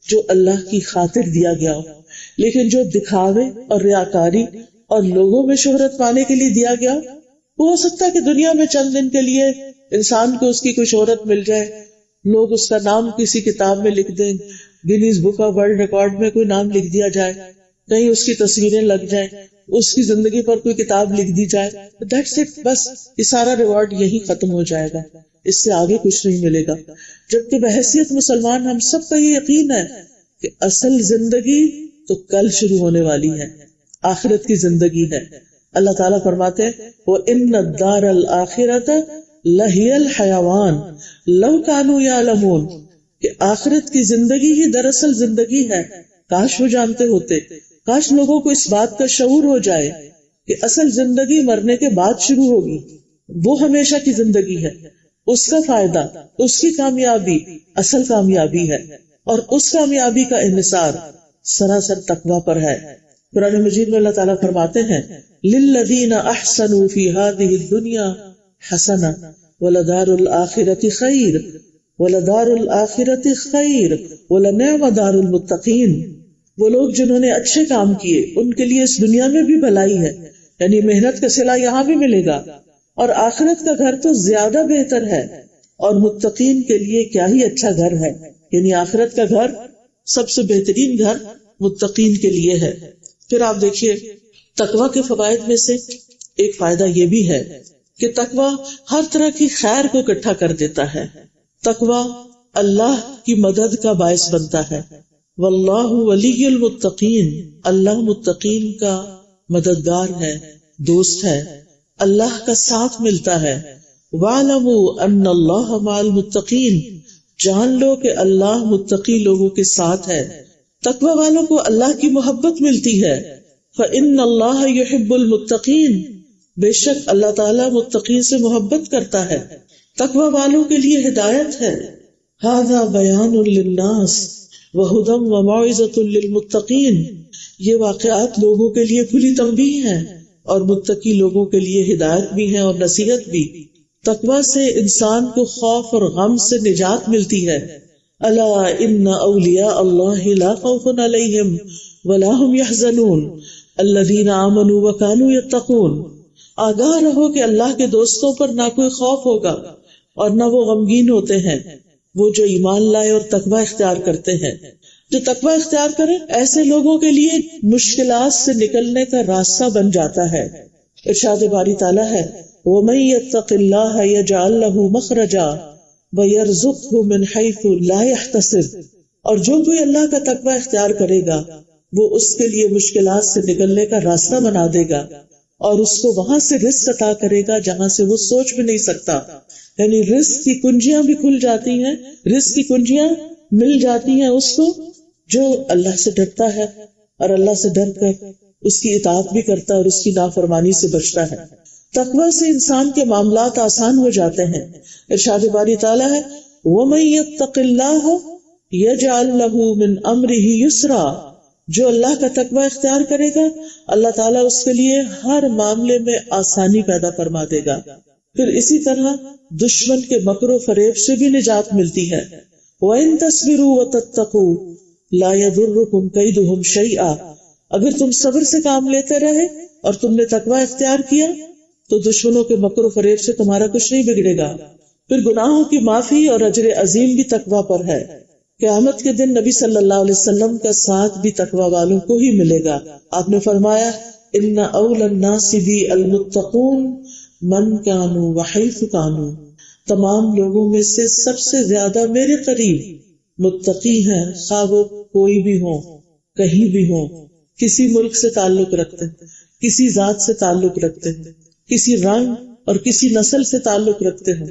جو اللہ کی خاطر دیا گیا ہو. لیکن جو دکھاوے اور ریاکاری اور لوگوں میں شہرت پانے کے لیے دیا گیا، وہ ہو سکتا ہے کہ دنیا میں چند دن کے لیے انسان کو اس کی کوئی شہرت مل جائے، لوگ اس کا نام کسی کتاب میں لکھ دیں، Guinness book of world record میں کوئی نام لکھ دیا جائے، کہیں اس کی تصویریں لگ جائیں، اس کی زندگی پر کوئی کتاب لکھ دی جائے، دیٹس اٹ، بس یہ سارا ریوارڈ یہی ختم ہو جائے گا، اس سے آگے کچھ نہیں ملے گا. جبکہ بحیثیت مسلمان ہم سب کا یہ یقین ہے کہ اصل زندگی تو کل شروع ہونے والی ہے، آخرت کی زندگی ہے. اللہ تعالیٰ فرماتے ہیں وَإِنَّ الدَّارَ الْآخِرَةَ لَهِيَ الْحَيَوَانُ لَوْ كَانُوا يَعْلَمُونَ، کہ آخرت کی زندگی ہی دراصل زندگی ہے. کاش وہ جانتے ہوتے، کاش لوگوں کو اس بات کا شعور ہو جائے کہ اصل زندگی مرنے کے بعد شروع ہوگی، وہ ہمیشہ کی زندگی ہے، اس کا فائدہ، اس کی کامیابی اصل کامیابی ہے، اور اس کامیابی کا انحصار سراسر تقوی پر ہے. قرآن مجید میں اللہ تعالیٰ فرماتے ہیں لِلَّذِينَ أَحْسَنُوا فِي هَذِهِ الدُّنْيَا حَسَنَةٌ وَلَدَارُ الْآخِرَةِ خَيْرٌ وَلَدَارُ الْآخِرَةِ خَيْرٌ وَلَنِعْمَ دَارُ الْمُتَّقِينَ. وہ لوگ جنہوں نے اچھے کام کیے ان کے لیے اس دنیا میں بھی بھلائی ہے، یعنی محنت کا صلہ یہاں بھی ملے گا، اور آخرت کا گھر تو زیادہ بہتر ہے، اور متقین کے لیے کیا ہی اچھا گھر ہے. یعنی آخرت کا گھر سب سے بہترین گھر متقین کے لیے ہے. پھر آپ دیکھیے تقوی کے فوائد میں سے ایک فائدہ یہ بھی ہے کہ تقوی ہر طرح کی خیر کو اکٹھا کر دیتا ہے. تقوی اللہ کی مدد کا باعث بنتا ہے. واللہ ولی المتقین، اللہ متقین کا مددگار ہے، دوست ہے، اللہ کا ساتھ ملتا ہے. وَاعْلَمُوا أَنَّ اللَّهَ مَعَ الْمُتَّقِينَ، جان لو کہ اللہ متقی لوگوں کے ساتھ ہے. تقوی والوں کو اللہ کی محبت ملتی ہے. فَإِنَّ اللَّهَ يُحِبُّ الْمُتَّقِينَ، بے شک اللہ تعالیٰ متقین سے محبت کرتا ہے. تقوی والوں کے لیے ہدایت ہے. هَذَا بَيَانٌ لِلنَّاسِ وَهُدًى وَمَوْعِظَةٌ لِلْمُتَّقِينَ، یہ واقعات لوگوں کے لیے کھلی تنبیہ ہیں اور متقی لوگوں کے لیے ہدایت بھی ہے اور نصیحت بھی. تقوی سے انسان کو خوف اور غم سے نجات ملتی ہے. الا ان اولیاء اللہ لا خوف علیہم ولا هم يحزنون الذین آمنوا وكانوا يتقون. آگاہ رہو کہ اللہ کے دوستوں پر نہ کوئی خوف ہوگا اور نہ وہ غمگین ہوتے ہیں، وہ جو ایمان لائے اور تقوی اختیار کرتے ہیں. جو تقوی اختیار کرے ایسے لوگوں کے لیے مشکلات سے نکلنے کا راستہ بن جاتا ہے. ارشاد باری تعالیٰ ہے وَمَن يَتَّقِ اللَّهَ يَجْعَل لَّهُ مَخْرَجًا وَيَرْزُقْهُ مِنْ حَيْثُ لَا يَحْتَسِبُ، اور جو کوئی اللہ کا تقوی اختیار کرے گا وہ اس کے لیے مشکلات سے نکلنے کا راستہ بنا دے گا اور اس کو وہاں سے رزق عطا کرے گا جہاں سے وہ سوچ بھی نہیں سکتا. یعنی رزق کی کنجیاں بھی کھل جاتی ہیں، رزق کی کنجیاں مل جاتی ہیں اس کو جو اللہ سے ڈرتا ہے اور اللہ سے ڈر کر اس کی اطاعت بھی کرتا ہے اور اس کی نافرمانی سے بچتا ہے. تقوی سے انسان کے معاملات آسان ہو جاتے ہیں. ارشاد باری تعالیٰ ہے وَمَن يَتَّقِ اللَّهَ يَجْعَل لَّهُ مِنْ أَمْرِهِ يُسْرًا، جو اللہ کا تقوی اختیار کرے گا اللہ تعالیٰ اس کے لیے ہر معاملے میں آسانی پیدا فرما دے گا. پھر اسی طرح دشمن کے مکر و فریب سے بھی نجات ملتی ہے. وَإِن تَصْبِرُوا وَتَتَّقُوا لَا يَضُرُّكُمْ كَيْدُهُمْ شَيْئًا، اگر تم صبر سے کام لیتے رہے اور تم نے تقوی اختیار کیا تو دشمنوں کے مکر و فریب سے تمہارا کچھ نہیں بگڑے گا. پھر گناہوں کی معافی اور اجر عظیم بھی تقوی پر ہے. قیامت کے دن نبی صلی اللہ علیہ وسلم کا ساتھ بھی تقوی والوں کو ہی ملے گا. آپ نے فرمایا ان اول الناس بی المتقون من کانوا وحیث کانوا، تمام لوگوں میں سے سب سے زیادہ میرے قریب متقی ہیں، خواہ وہ کوئی بھی ہو، کہیں بھی ہو، کسی ملک سے تعلق رکھتے ہیں، کسی ذات سے تعلق رکھتے ہیں، کسی رنگ اور کسی نسل سے تعلق رکھتے ہیں،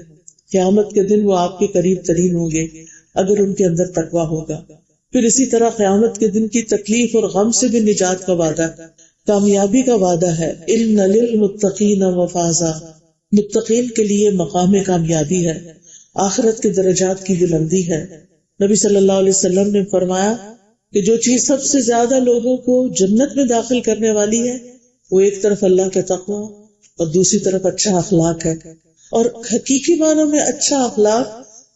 قیامت کے دن وہ آپ کے قریب ترین ہوں گے اگر ان کے اندر تقویٰ ہوگا۔ پھر اسی طرح قیامت کے دن کی تکلیف اور غم سے بھی نجات کا وعدہ، کامیابی کا وعدہ ہے۔ ان للمتقین مفازا، متقین کے لیے مقام کامیابی ہے، آخرت کے درجات کی بلندی ہے۔ نبی صلی اللہ علیہ وسلم نے فرمایا کہ جو چیز سب سے زیادہ لوگوں کو جنت میں داخل کرنے والی ہے وہ ایک طرف اللہ کا تقویٰ اور دوسری طرف اچھا اخلاق ہے، اور حقیقی معنوں میں اچھا اخلاق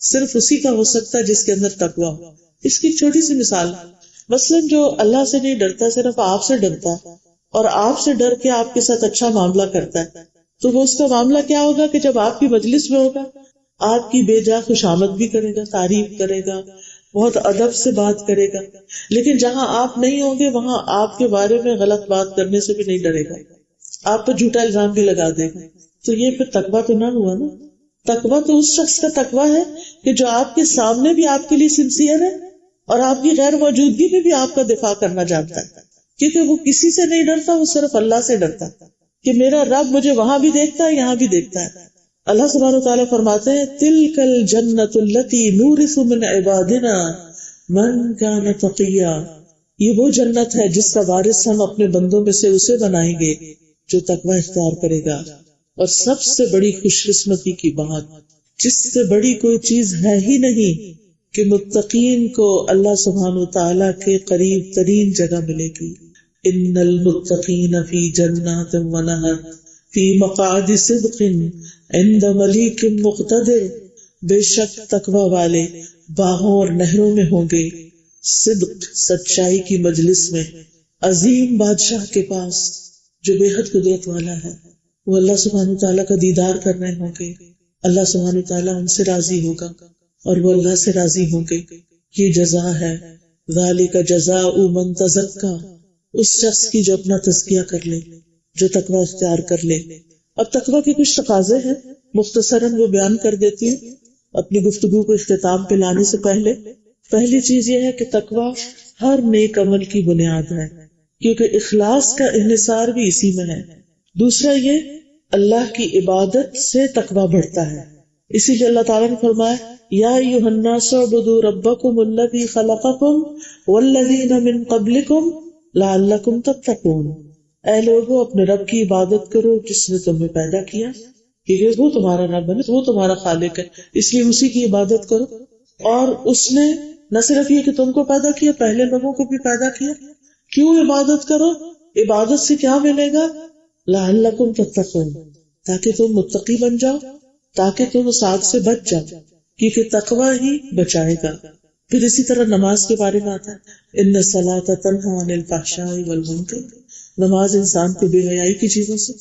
صرف اسی کا ہو سکتا ہے جس کے اندر تقویٰ ہو۔ اس کی چھوٹی سی مثال، مثلاً جو اللہ سے نہیں ڈرتا، صرف آپ سے ڈرتا اور آپ سے ڈر کے آپ کے ساتھ اچھا معاملہ کرتا ہے، تو وہ اس کا معاملہ کیا ہوگا کہ جب آپ کی مجلس میں ہوگا آپ کی بے جا خوشامد بھی کرے گا، تعریف کرے گا، بہت ادب سے بات کرے گا، لیکن جہاں آپ نہیں ہوں گے وہاں آپ کے بارے میں غلط بات کرنے سے بھی نہیں ڈرے گا، آپ پر جھوٹا الزام بھی لگا دے گا۔ تو یہ پھر تقویٰ تو نہ ہوا نا۔ تقویٰ تو اس شخص کا تقویٰ ہے کہ جو آپ کے سامنے بھی آپ کے لیے سنسیئر ہے اور آپ کی غیر موجودگی میں بھی آپ کا دفاع کرنا جانتا ہے، کیونکہ وہ کسی سے نہیں ڈرتا، وہ صرف اللہ سے ڈرتا ہے کہ میرا رب مجھے وہاں بھی دیکھتا ہے، یہاں بھی دیکھتا ہے۔ اللہ سبحانہ وتعالیٰ فرماتے ہیں تِلْكَ الْجَنَّةُ الَّتِي نُورِثُ مِنْ عِبَادِنَا مَنْ كَانَ تَقِيًّا، یہ وہ جنت ہے جس کا وارث ہم اپنے بندوں میں سے اسے بنائیں گے جو تقوی اختیار کرے گا۔ اور سب سے بڑی خوش قسمتی کی بات، جس سے بڑی کوئی چیز ہے ہی نہیں کہ متقین کو اللہ سبحانہ وتعالیٰ کے قریب ترین جگہ ملے گی۔ ان المتقین فی جنات ونہر فی مقعد صدق عند ملیک مقتدر، بے شک تقوی والے باغوں اور نہروں میں ہوں گے، صدق سچائی کی مجلس میں، عظیم بادشاہ کے پاس جو بے حد قدرت والا ہے۔ وہ اللہ سبحانہ تعالیٰ کا دیدار کر رہے ہوں گے، اللہ سبحانہ تعالیٰ ان سے راضی ہوگا اور وہ اللہ سے راضی ہوں گے۔ یہ جزا ہے، ذالک جزاء من تزکیٰ، اس شخص کی جو اپنا تزکیہ کر لے، جو تقوی اختیار کر لے۔ اب تقوی کے کچھ تقاضے ہیں، مختصراً وہ بیان کر دیتی ہوں اپنی گفتگو کو اختتام پہ لانے سے پہلے۔ پہلی چیز یہ ہے کہ تقوی ہر نیک عمل کی بنیاد ہے، کیونکہ اخلاص کا انحصار بھی اسی میں ہے۔ دوسرا یہ اللہ کی عبادت سے تقوی بڑھتا ہے، اسی لیے اللہ تعالیٰ نے فرمایا یا ایھا الناس اعبدوا ربکم الذی خلقکم والذین من قبلکم لعلکم تتقون، اے لوگوں اپنے رب کی عبادت کرو جس نے تمہیں پیدا کیا، کیونکہ وہ تمہارا رب ہے، وہ تمہارا خالق ہے، اس لیے اسی کی عبادت کرو۔ اور اس نے نہ صرف یہ کہ تم کو پیدا کیا، پہلے لوگوں کو بھی پیدا کیا۔ کیوں عبادت کرو؟ عبادت سے کیا ملے گا؟ لعلکم تتقون، تاکہ تم متقی بن جاؤ، تاکہ تم اس آگ سے بچ جاؤ، کیونکہ تقوی ہی بچائے گا۔ پھر اسی طرح نماز کے بارے میں آتا ہے ان الصلاۃ تنہی عن الفحشاء والمنکر، نماز انسان کو بے حیائی کی چیزوں سے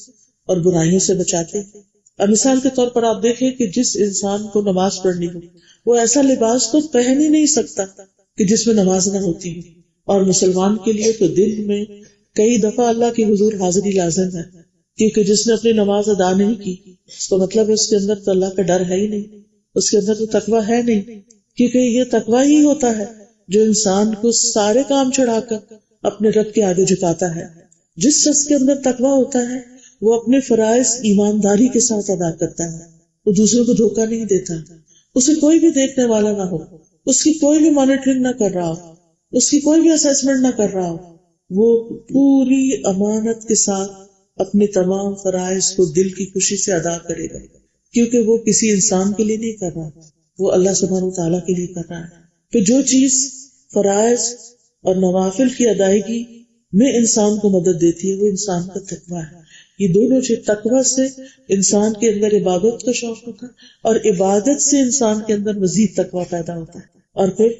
اور برائیوں سے بچاتی ہے۔ اب مثال کے طور پر آپ دیکھیں کہ جس انسان کو نماز پڑھنی ہو وہ ایسا لباس تو پہن ہی نہیں سکتا کہ جس میں نماز نہ ہوتی ہو، اور مسلمان کے لیے تو دن میں کئی دفعہ اللہ کی حضور حاضری لازم ہے، کیونکہ جس نے اپنی نماز ادا نہیں کی اس کا مطلب ہے اس کے اندر تو اللہ کا ڈر ہے ہی نہیں، اس کے اندر تو تقوی ہے نہیں، کیونکہ یہ تقوی ہی ہوتا ہے جو انسان کو سارے کام چھڑا کر اپنے رب کے آگے جھکاتا ہے۔ جس شخص کے اندر تقوی ہوتا ہے وہ اپنے فرائض ایمانداری کے ساتھ ادا کرتا ہے، وہ دوسروں کو دھوکہ نہیں دیتا، اسے کوئی بھی دیکھنے والا نہ ہو، اس کی کوئی بھی مانیٹرنگ نہ کر رہا ہو، اس کی کوئی بھی اسیسمنٹ نہ کر رہا ہو، وہ پوری امانت کے ساتھ اپنے تمام فرائض کو دل کی خوشی سے ادا کرے گا، کیونکہ وہ کسی انسان کے لیے نہیں کر رہا، وہ اللہ سبحانہ وتعالیٰ کے لیے کر رہا ہے۔ پھر جو چیز فرائض اور نوافل کی ادائیگی میں انسان کو مدد دیتی ہے وہ انسان کا تقویٰ ہے۔ یہ دونوں چیز، تقویٰ سے انسان کے اندر عبادت کا شوق ہوتا ہے اور عبادت سے انسان کے اندر مزید تقویٰ پیدا ہوتا ہے۔ اور پھر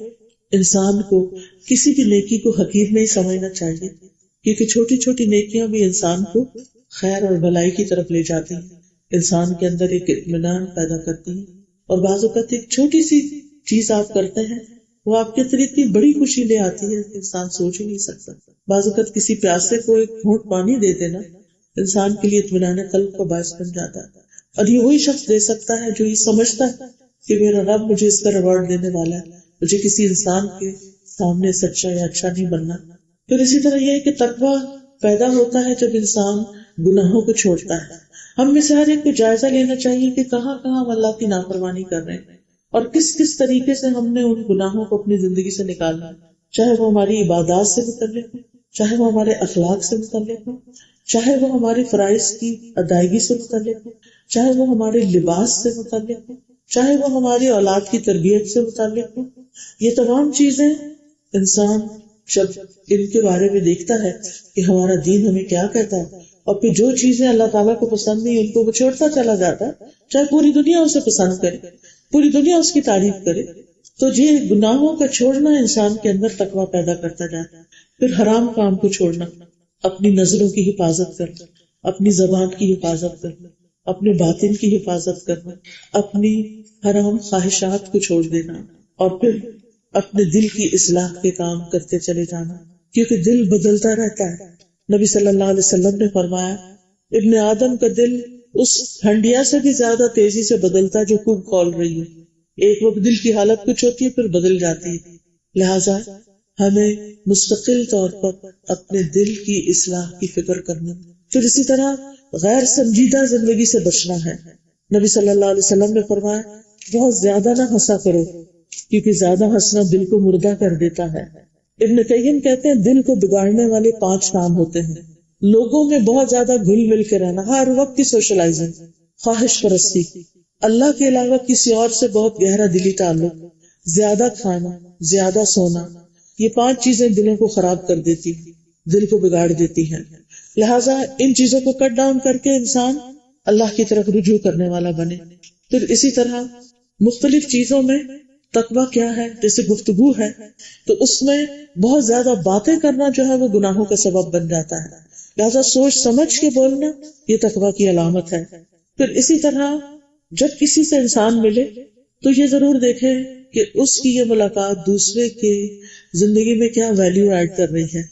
انسان کو کسی بھی نیکی کو حقیر نہیں سمجھنا چاہیے، کیونکہ چھوٹی چھوٹی نیکیاں بھی انسان کو خیر اور بھلائی کی طرف لے جاتی ہیں، انسان کے اندر ایک اطمینان پیدا کرتی ہیں۔ اور بعض اوقات ایک چھوٹی سی چیز آپ کرتے ہیں وہ آپ کے اندر اتنی بڑی خوشی لے آتی ہے کہ انسان سوچ ہی نہیں سکتا۔ بعض اوقات کسی پیاسے کو ایک گھونٹ پانی دے دینا انسان کے لیے اطمینان قلب کا باعث بن جاتا ہے۔ اور یہ وہی شخص دے سکتا ہے جو یہ سمجھتا ہے کہ میرا رب مجھے اس کا ریوارڈ دینے والا ہے، مجھے کسی انسان کے سامنے سچا یا اچھا نہیں بننا۔ پھر اسی طرح یہ ہے کہ تقویٰ پیدا ہوتا ہے جب انسان گناہوں کو چھوڑتا ہے۔ ہم میں سے ہر ایک کو جائزہ لینا چاہیے کہ کہاں کہاں ہم اللہ کی نافرمانی کر رہے ہیں اور کس کس طریقے سے ہم نے ان گناہوں کو اپنی زندگی سے نکالنا، چاہے وہ ہماری عبادات سے متعلق ہو، چاہے وہ ہمارے اخلاق سے متعلق ہو، چاہے وہ ہمارے فرائض کی ادائیگی سے متعلق ہو، چاہے وہ ہمارے لباس سے متعلق ہو، چاہے وہ ہماری اولاد کی تربیت سے متعلق ہو۔ یہ تمام چیزیں انسان جب ان کے بارے میں دیکھتا ہے کہ ہمارا دین ہمیں کیا کہتا ہے، اور پھر جو چیزیں اللہ تعالیٰ کو پسند نہیں ان کو وہ چھوڑتا چلا جاتا ہے، چاہے پوری دنیا اسے پسند کرے، پوری دنیا اس کی تعریف کرے، تو یہ گناہوں کا چھوڑنا انسان کے اندر تقویٰ پیدا کرتا جاتا ہے۔ پھر حرام کام کو چھوڑنا، اپنی نظروں کی حفاظت کرنا، اپنی زبان کی حفاظت کرنا، اپنے باطن کی حفاظت کرنا، اپنی حرام خواہشات کو چھوڑ دینا، اور پھر اپنے دل کی اصلاح کے کام کرتے چلے جانا، کیونکہ دل بدلتا رہتا ہے۔ نبی صلی اللہ علیہ وسلم نے فرمایا ابن آدم کا دل اس ہنڈیا سے بھی زیادہ تیزی سے بدلتا ہے جو خوب کھول رہی ہے، ایک وقت دل کی حالت کچھ ہوتی ہے پھر بدل جاتی ہے۔ لہذا ہمیں مستقل طور پر اپنے دل کی اصلاح کی فکر کرنا، پھر اسی طرح غیر سنجیدہ زندگی سے بچنا ہے۔ نبی صلی اللہ علیہ وسلم نے فرمایا بہت زیادہ نہ ہنسا کرو، کیونکہ زیادہ ہنسنا دل کو مردہ کر دیتا ہے۔ ابن قیم کہتے ہیں دل کو بگاڑنے والے 5 کام ہوتے ہیں: لوگوں میں بہت زیادہ گھل مل کے رہنا، ہر وقت کی سوشلائزنگ، خواہش پرستی، اللہ کے علاوہ کسی اور سے بہت گہرا دلی تعلق، زیادہ کھانا، زیادہ سونا، یہ 5 چیزیں دلوں کو خراب کر دیتی، دل کو بگاڑ دیتی ہیں۔ لہٰذا ان چیزوں کو کٹ ڈاؤن کر کے انسان اللہ کی طرف رجوع کرنے والا بنے۔ پھر اسی طرح مختلف چیزوں میں تقویٰ کیا ہے، جیسے گفتگو ہے تو اس میں بہت زیادہ باتیں کرنا جو ہے وہ گناہوں کا سبب بن جاتا ہے، لہذا سوچ سمجھ کے بولنا یہ تقویٰ کی علامت ہے۔ پھر اسی طرح جب کسی سے انسان ملے تو یہ ضرور دیکھے کہ اس کی یہ ملاقات دوسرے کے زندگی میں کیا ویلیو ایڈ کر رہی ہے،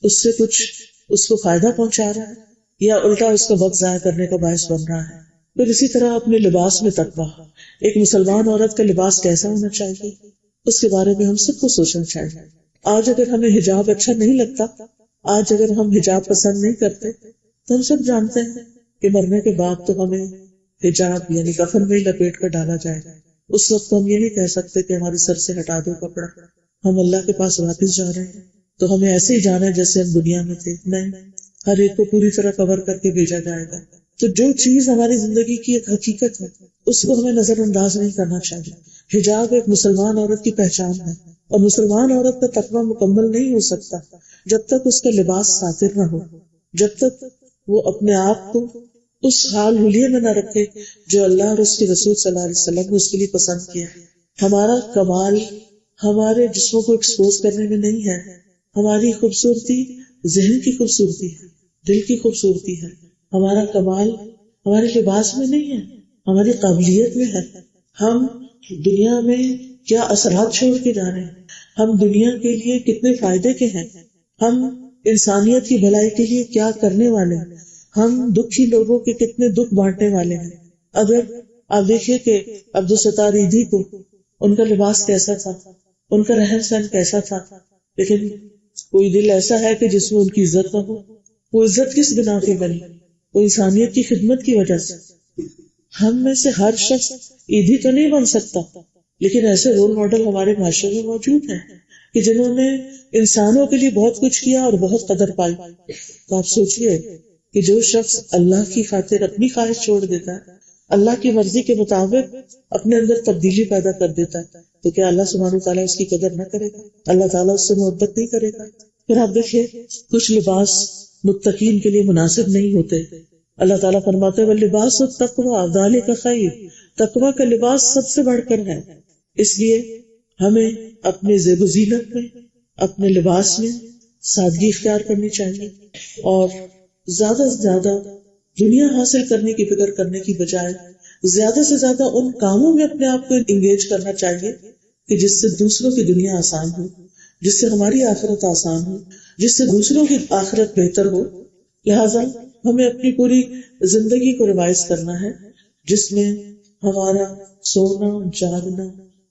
اس سے کچھ اس کو فائدہ پہنچا رہا ہے یا الٹا اس کا وقت ضائع کرنے کا باعث بن رہا ہے۔ پھر اسی طرح اپنے لباس میں تقویٰ، ایک مسلمان عورت کا لباس کیسا ہونا چاہیے اس کے بارے میں ہم سب کو سوچنا چاہیے۔ آج اگر ہمیں حجاب اچھا نہیں لگتا، آج اگر ہم حجاب پسند نہیں کرتے، تو ہم سب جانتے ہیں کہ مرنے کے بعد تو ہمیں حجاب یعنی کفن میں ہی لپیٹ کر ڈالا جائے گا۔ اس وقت ہم یہ نہیں کہہ سکتے کہ ہمارے سر سے ہٹا دو کپڑا، ہم اللہ کے پاس واپس جا رہے ہیں تو ہمیں ایسے ہی جانا ہے جیسے ہم دنیا میں تھے، نہیں، ہر ایک کو پوری طرح کور کر کے بھیجا جائے گا۔ تو جو چیز ہماری زندگی کی ایک حقیقت ہے اس کو ہمیں نظر انداز نہیں کرنا چاہیے۔ حجاب ایک مسلمان عورت کی پہچان ہے، اور مسلمان عورت کا تقویٰ مکمل نہیں ہو سکتا جب تک اس کا لباس ساتر نہ ہو، جب تک وہ اپنے آپ کو اس حال حلیے میں نہ رکھے جو اللہ اور اس کے رسول صلی اللہ علیہ وسلم نے اس کے لیے پسند کیا۔ ہمارا کمال ہمارے جسموں کو ایکسپوز کرنے میں نہیں ہے، ہماری خوبصورتی ذہن کی خوبصورتی ہے، دل کی خوبصورتی ہے۔ ہمارا کمال ہمارے لباس میں نہیں ہے، ہماری قابلیت میں ہے۔ ہم دنیا میں کیا اثرات چھوڑ کے جا رہے ہیں، ہم دنیا کے لیے کتنے فائدے کے ہیں، ہم انسانیت کی بھلائی کے لیے کیا کرنے والے ہیں، ہم دکھی لوگوں کے کتنے دکھ بانٹنے والے ہیں۔ اگر آپ دیکھیے کہ عبدالستار ایدھی کو ان کا لباس کیسا تھا، ان کا رہن سہن کیسا تھا، لیکن کوئی دل ایسا ہے کہ جس میں ان کی عزت نہ ہو۔ وہ عزت کس بنا پہ بنی؟ وہ انسانیت کی خدمت کی وجہ سے۔ ہم میں سے ہر شخص ایدھی تو نہیں بن سکتا، لیکن ایسے رول ماڈل ہمارے معاشرے میں موجود ہیں کہ جنہوں نے انسانوں کے لیے بہت کچھ کیا اور بہت قدر پائی۔ تو آپ سوچئے کہ جو شخص اللہ کی خاطر اپنی خواہش چھوڑ دیتا ہے، اللہ کی مرضی کے مطابق اپنے اندر تبدیلی پیدا کر دیتا ہے، تو کیا اللہ سبحانہ وتعالیٰ اس کی قدر نہ کرے گا؟ اللہ تعالیٰ اس سے محبت نہیں کرے گا؟ پھر آپ دیکھیے کچھ لباس متقین کے لیے مناسب نہیں ہوتے۔ اللہ تعالیٰ فرماتے ہیں وَاللِّبَاسُ التَّقْوَىٰ ذَلِكَ خَيْرٌ، تقویٰ کا لباس سب سے بڑھ کر ہے۔ اس لیے ہمیں اپنے زیب و زینت میں، اپنے لباس میں سادگی اختیار کرنی چاہیے، اور زیادہ سے زیادہ دنیا حاصل کرنے کی فکر کرنے کی بجائے زیادہ سے زیادہ ان کاموں میں اپنے آپ کو انگیج کرنا چاہیے کہ جس سے دوسروں کی دنیا آسان ہو، جس سے ہماری آخرت آسان ہو، جس سے دوسروں کی آخرت بہتر ہو۔ لہٰذا ہمیں اپنی پوری زندگی کو ریوائز کرنا ہے، جس میں ہمارا سونا جاگنا،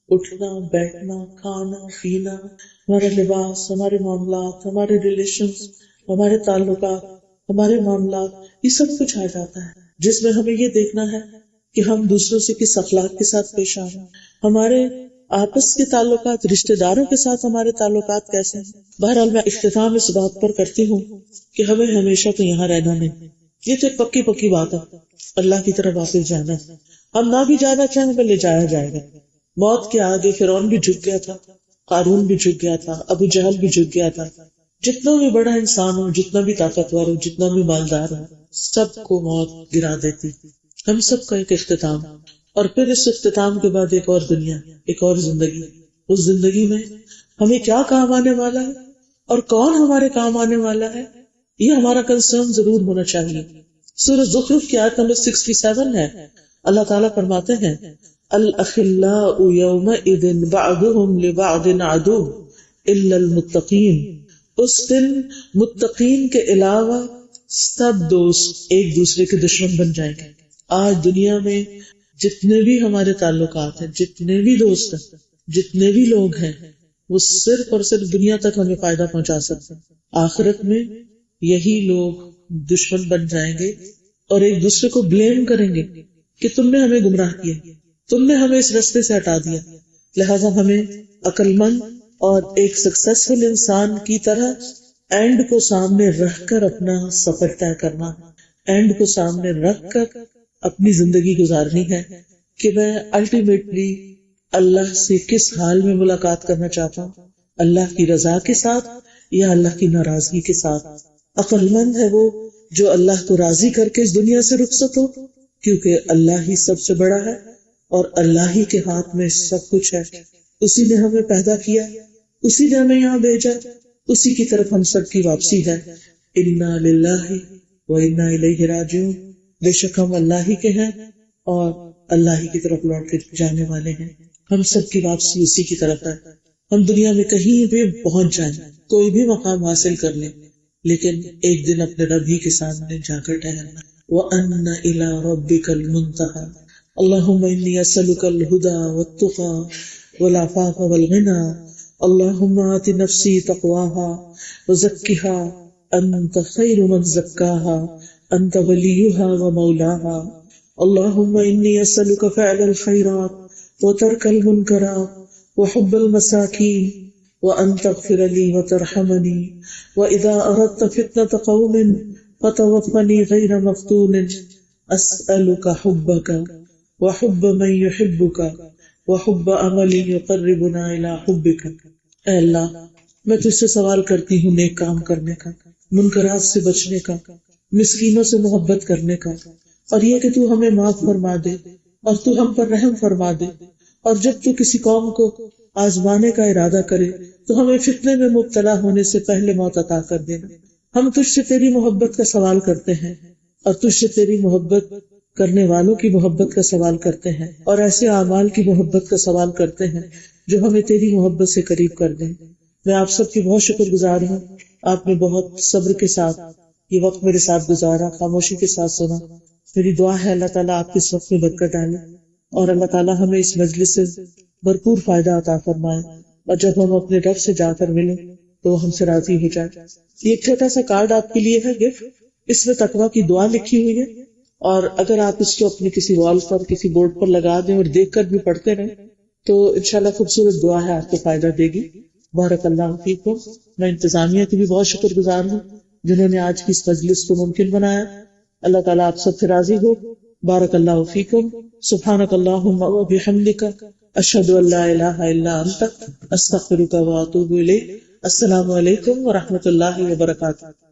اٹھنا بیٹھنا، کھانا پینا، ہمارا لباس، ہمارے معاملات، ہمارے ریلیشنز، ہمارے تعلقات، ہمارے معاملات، یہ سب کچھ آ جاتا ہے، جس میں ہمیں یہ دیکھنا ہے کہ ہم دوسروں سے کس اخلاق کے ساتھ پیش آئیں، ہمارے آپس کے تعلقات، رشتہ داروں کے ساتھ ہمارے تعلقات کیسے ہیں۔ بہرحال میں اختتام اس بات پر کرتی ہوں کہ ہمیں ہمیشہ تو یہاں رہنا نہیں، یہ تو ایک پکی بات ہے، اللہ کی طرف واپس جانا ہے، ہم نہ بھی جانا چاہیں ہمیں لے جایا جائے گا۔ موت کے آگے فرعون بھی جھک گیا تھا، قارون بھی جھک گیا تھا، ابو جہل بھی جھک گیا تھا، جتنا بھی بڑا انسان ہو، جتنا بھی طاقتور ہو، جتنا بھی مالدار ہو، سب کو موت گرا دیتی۔ ہم سب کا ایک اختتام، اور پھر اس اختتام کے بعد ایک اور دنیا، ایک اور زندگی۔ اس زندگی میں ہمیں کیا کام آنے والا ہے اور کون ہمارے کام آنے والا ہے، یہ ہمارا کنسرن ضرور ہونا چاہیے۔ سورہ زخرف کی آیت نمبر 67 ہے، اللہ تعالیٰ فرماتے ہیں الاخلاء یومئذ بعضهم لبعض عدو الا المتقین۔ اس دن متقین کے علاوہ سب دوست ایک دوسرے کے دشمن بن جائیں گے۔ آج دنیا میں جتنے بھی ہمارے تعلقات ہیں، جتنے بھی دوست ہیں، جتنے بھی لوگ ہیں، وہ صرف اور صرف دنیا تک ہمیں فائدہ پہنچا سکتے ہیں۔ آخرت میں یہی لوگ دشمن بن جائیں گے اور ایک دوسرے کو بلیم کریں گے کہ تم نے ہمیں گمراہ کیا، تم نے ہمیں اس راستے سے ہٹا دیا۔ لہذا ہمیں عقل مند اور ایک سکسیسفل انسان کی طرح اینڈ کو سامنے رکھ کر اپنا سفر طے کرنا، اینڈ کو سامنے رکھ کر اپنی زندگی گزارنی ہے کہ میں الٹیمیٹلی اللہ سے کس حال میں ملاقات کرنا چاہتا ہوں، اللہ کی رضا کے ساتھ یا اللہ کی ناراضگی کے ساتھ۔ عقل مند ہے وہ جو اللہ کو راضی کر کے اس دنیا سے رخصت ہو، کیونکہ اللہ ہی سب سے بڑا ہے اور اللہ ہی کے ہاتھ میں سب کچھ ہے۔ اسی نے ہمیں پیدا کیا، اسی نے ہمیں یہاں بھیجا، اسی کی طرف ہم سب کی واپسی ہے۔ انا للہ و انا الیہ راجعون، بے شک ہم اللہ ہی کے ہیں اور اللہ ہی کی طرف لوٹ کے جانے والے ہیں۔ ہم سب کی واپسی اسی کی طرف ہے۔ ہم دنیا میں کہیں بھی پہنچ جائیں، کوئی بھی مقام حاصل کر لیں، لیکن ایک دن اپنے رب ہی کے سامنے جا کر ٹھہرنا۔ وَأَنَّ إِلَىٰ رَبِّكَ الْمُنتَهَىٰ۔ اللهم إني أسألك الهدى والتقى والعفاف والغنى، اللهم آت نفسي تقواها وزكها أنت خير من زكاها أنت وليها ومولاها، اللهم إني أسألك فعل الخيرات وترك المنكرات وحب المساكين وأن تغفر لي وترحمني، وإذا أردت فتنة قوم فتوفني غير مفتون، أسألك حبك وحب من يحبك وحب عمل يقربنا إلى حبك۔ اے اللہ، میں تجھ سے سوال کرتی ہوں نیک کام کرنے کا، منکرات سے بچنے کا، مسکینوں سے محبت کرنے کا، اور یہ کہ تو ہمیں معاف فرما دے اور تو ہم پر رحم فرما دے، اور جب تو کسی قوم کو آزمانے کا ارادہ کرے تو ہمیں فتنے میں مبتلا ہونے سے پہلے موت عطا کر دینا۔ ہم تجھ سے تیری محبت کا سوال کرتے ہیں اور تجھ سے تیری محبت کرنے والوں کی محبت کا سوال کرتے ہیں، اور ایسے اعمال کی محبت کا سوال کرتے ہیں جو ہمیں تیری محبت سے قریب کر دیں۔ میں آپ سب کی بہت شکر گزار ہوں، آپ نے بہت صبر کے ساتھ یہ وقت میرے ساتھ گزارا، خاموشی کے ساتھ سنا۔ میری دعا ہے اللہ تعالیٰ آپ کے اس وقت میں برکت ڈالے اور اللہ تعالیٰ ہمیں اس مجلس سے بھرپور فائدہ عطا فرمائے، اور جب ہم اپنے رب سے جا کر ملیں تو وہ ہم سے راضی ہو جائے۔ یہ ایک چھوٹا سا کارڈ آپ کے لیے ہے گفٹ، اس میں تقویٰ کی دعا لکھی ہوئی ہے، اور اگر آپ اس کو اپنی کسی وال پر، کسی بورڈ پر لگا دیں اور دیکھ کر بھی پڑھتے رہیں تو انشاءاللہ خوبصورت دعا ہے، آپ کو فائدہ دے گی۔ بارک اللہ فیکم۔ میں انتظامیہ کی بھی بہت شکر گزار ہوں جنہوں نے آج کی اس مجلس کو ممکن بنایا۔ اللہ تعالیٰ آپ سب سے راضی ہو۔ بارک اللہ فیکم۔ سبحانک اللہم و بحمدک، اشہد ان لا الہ الا انت، استغفرک و اتوب الیک۔ السلام علیکم و رحمۃ اللہ وبرکاتہ۔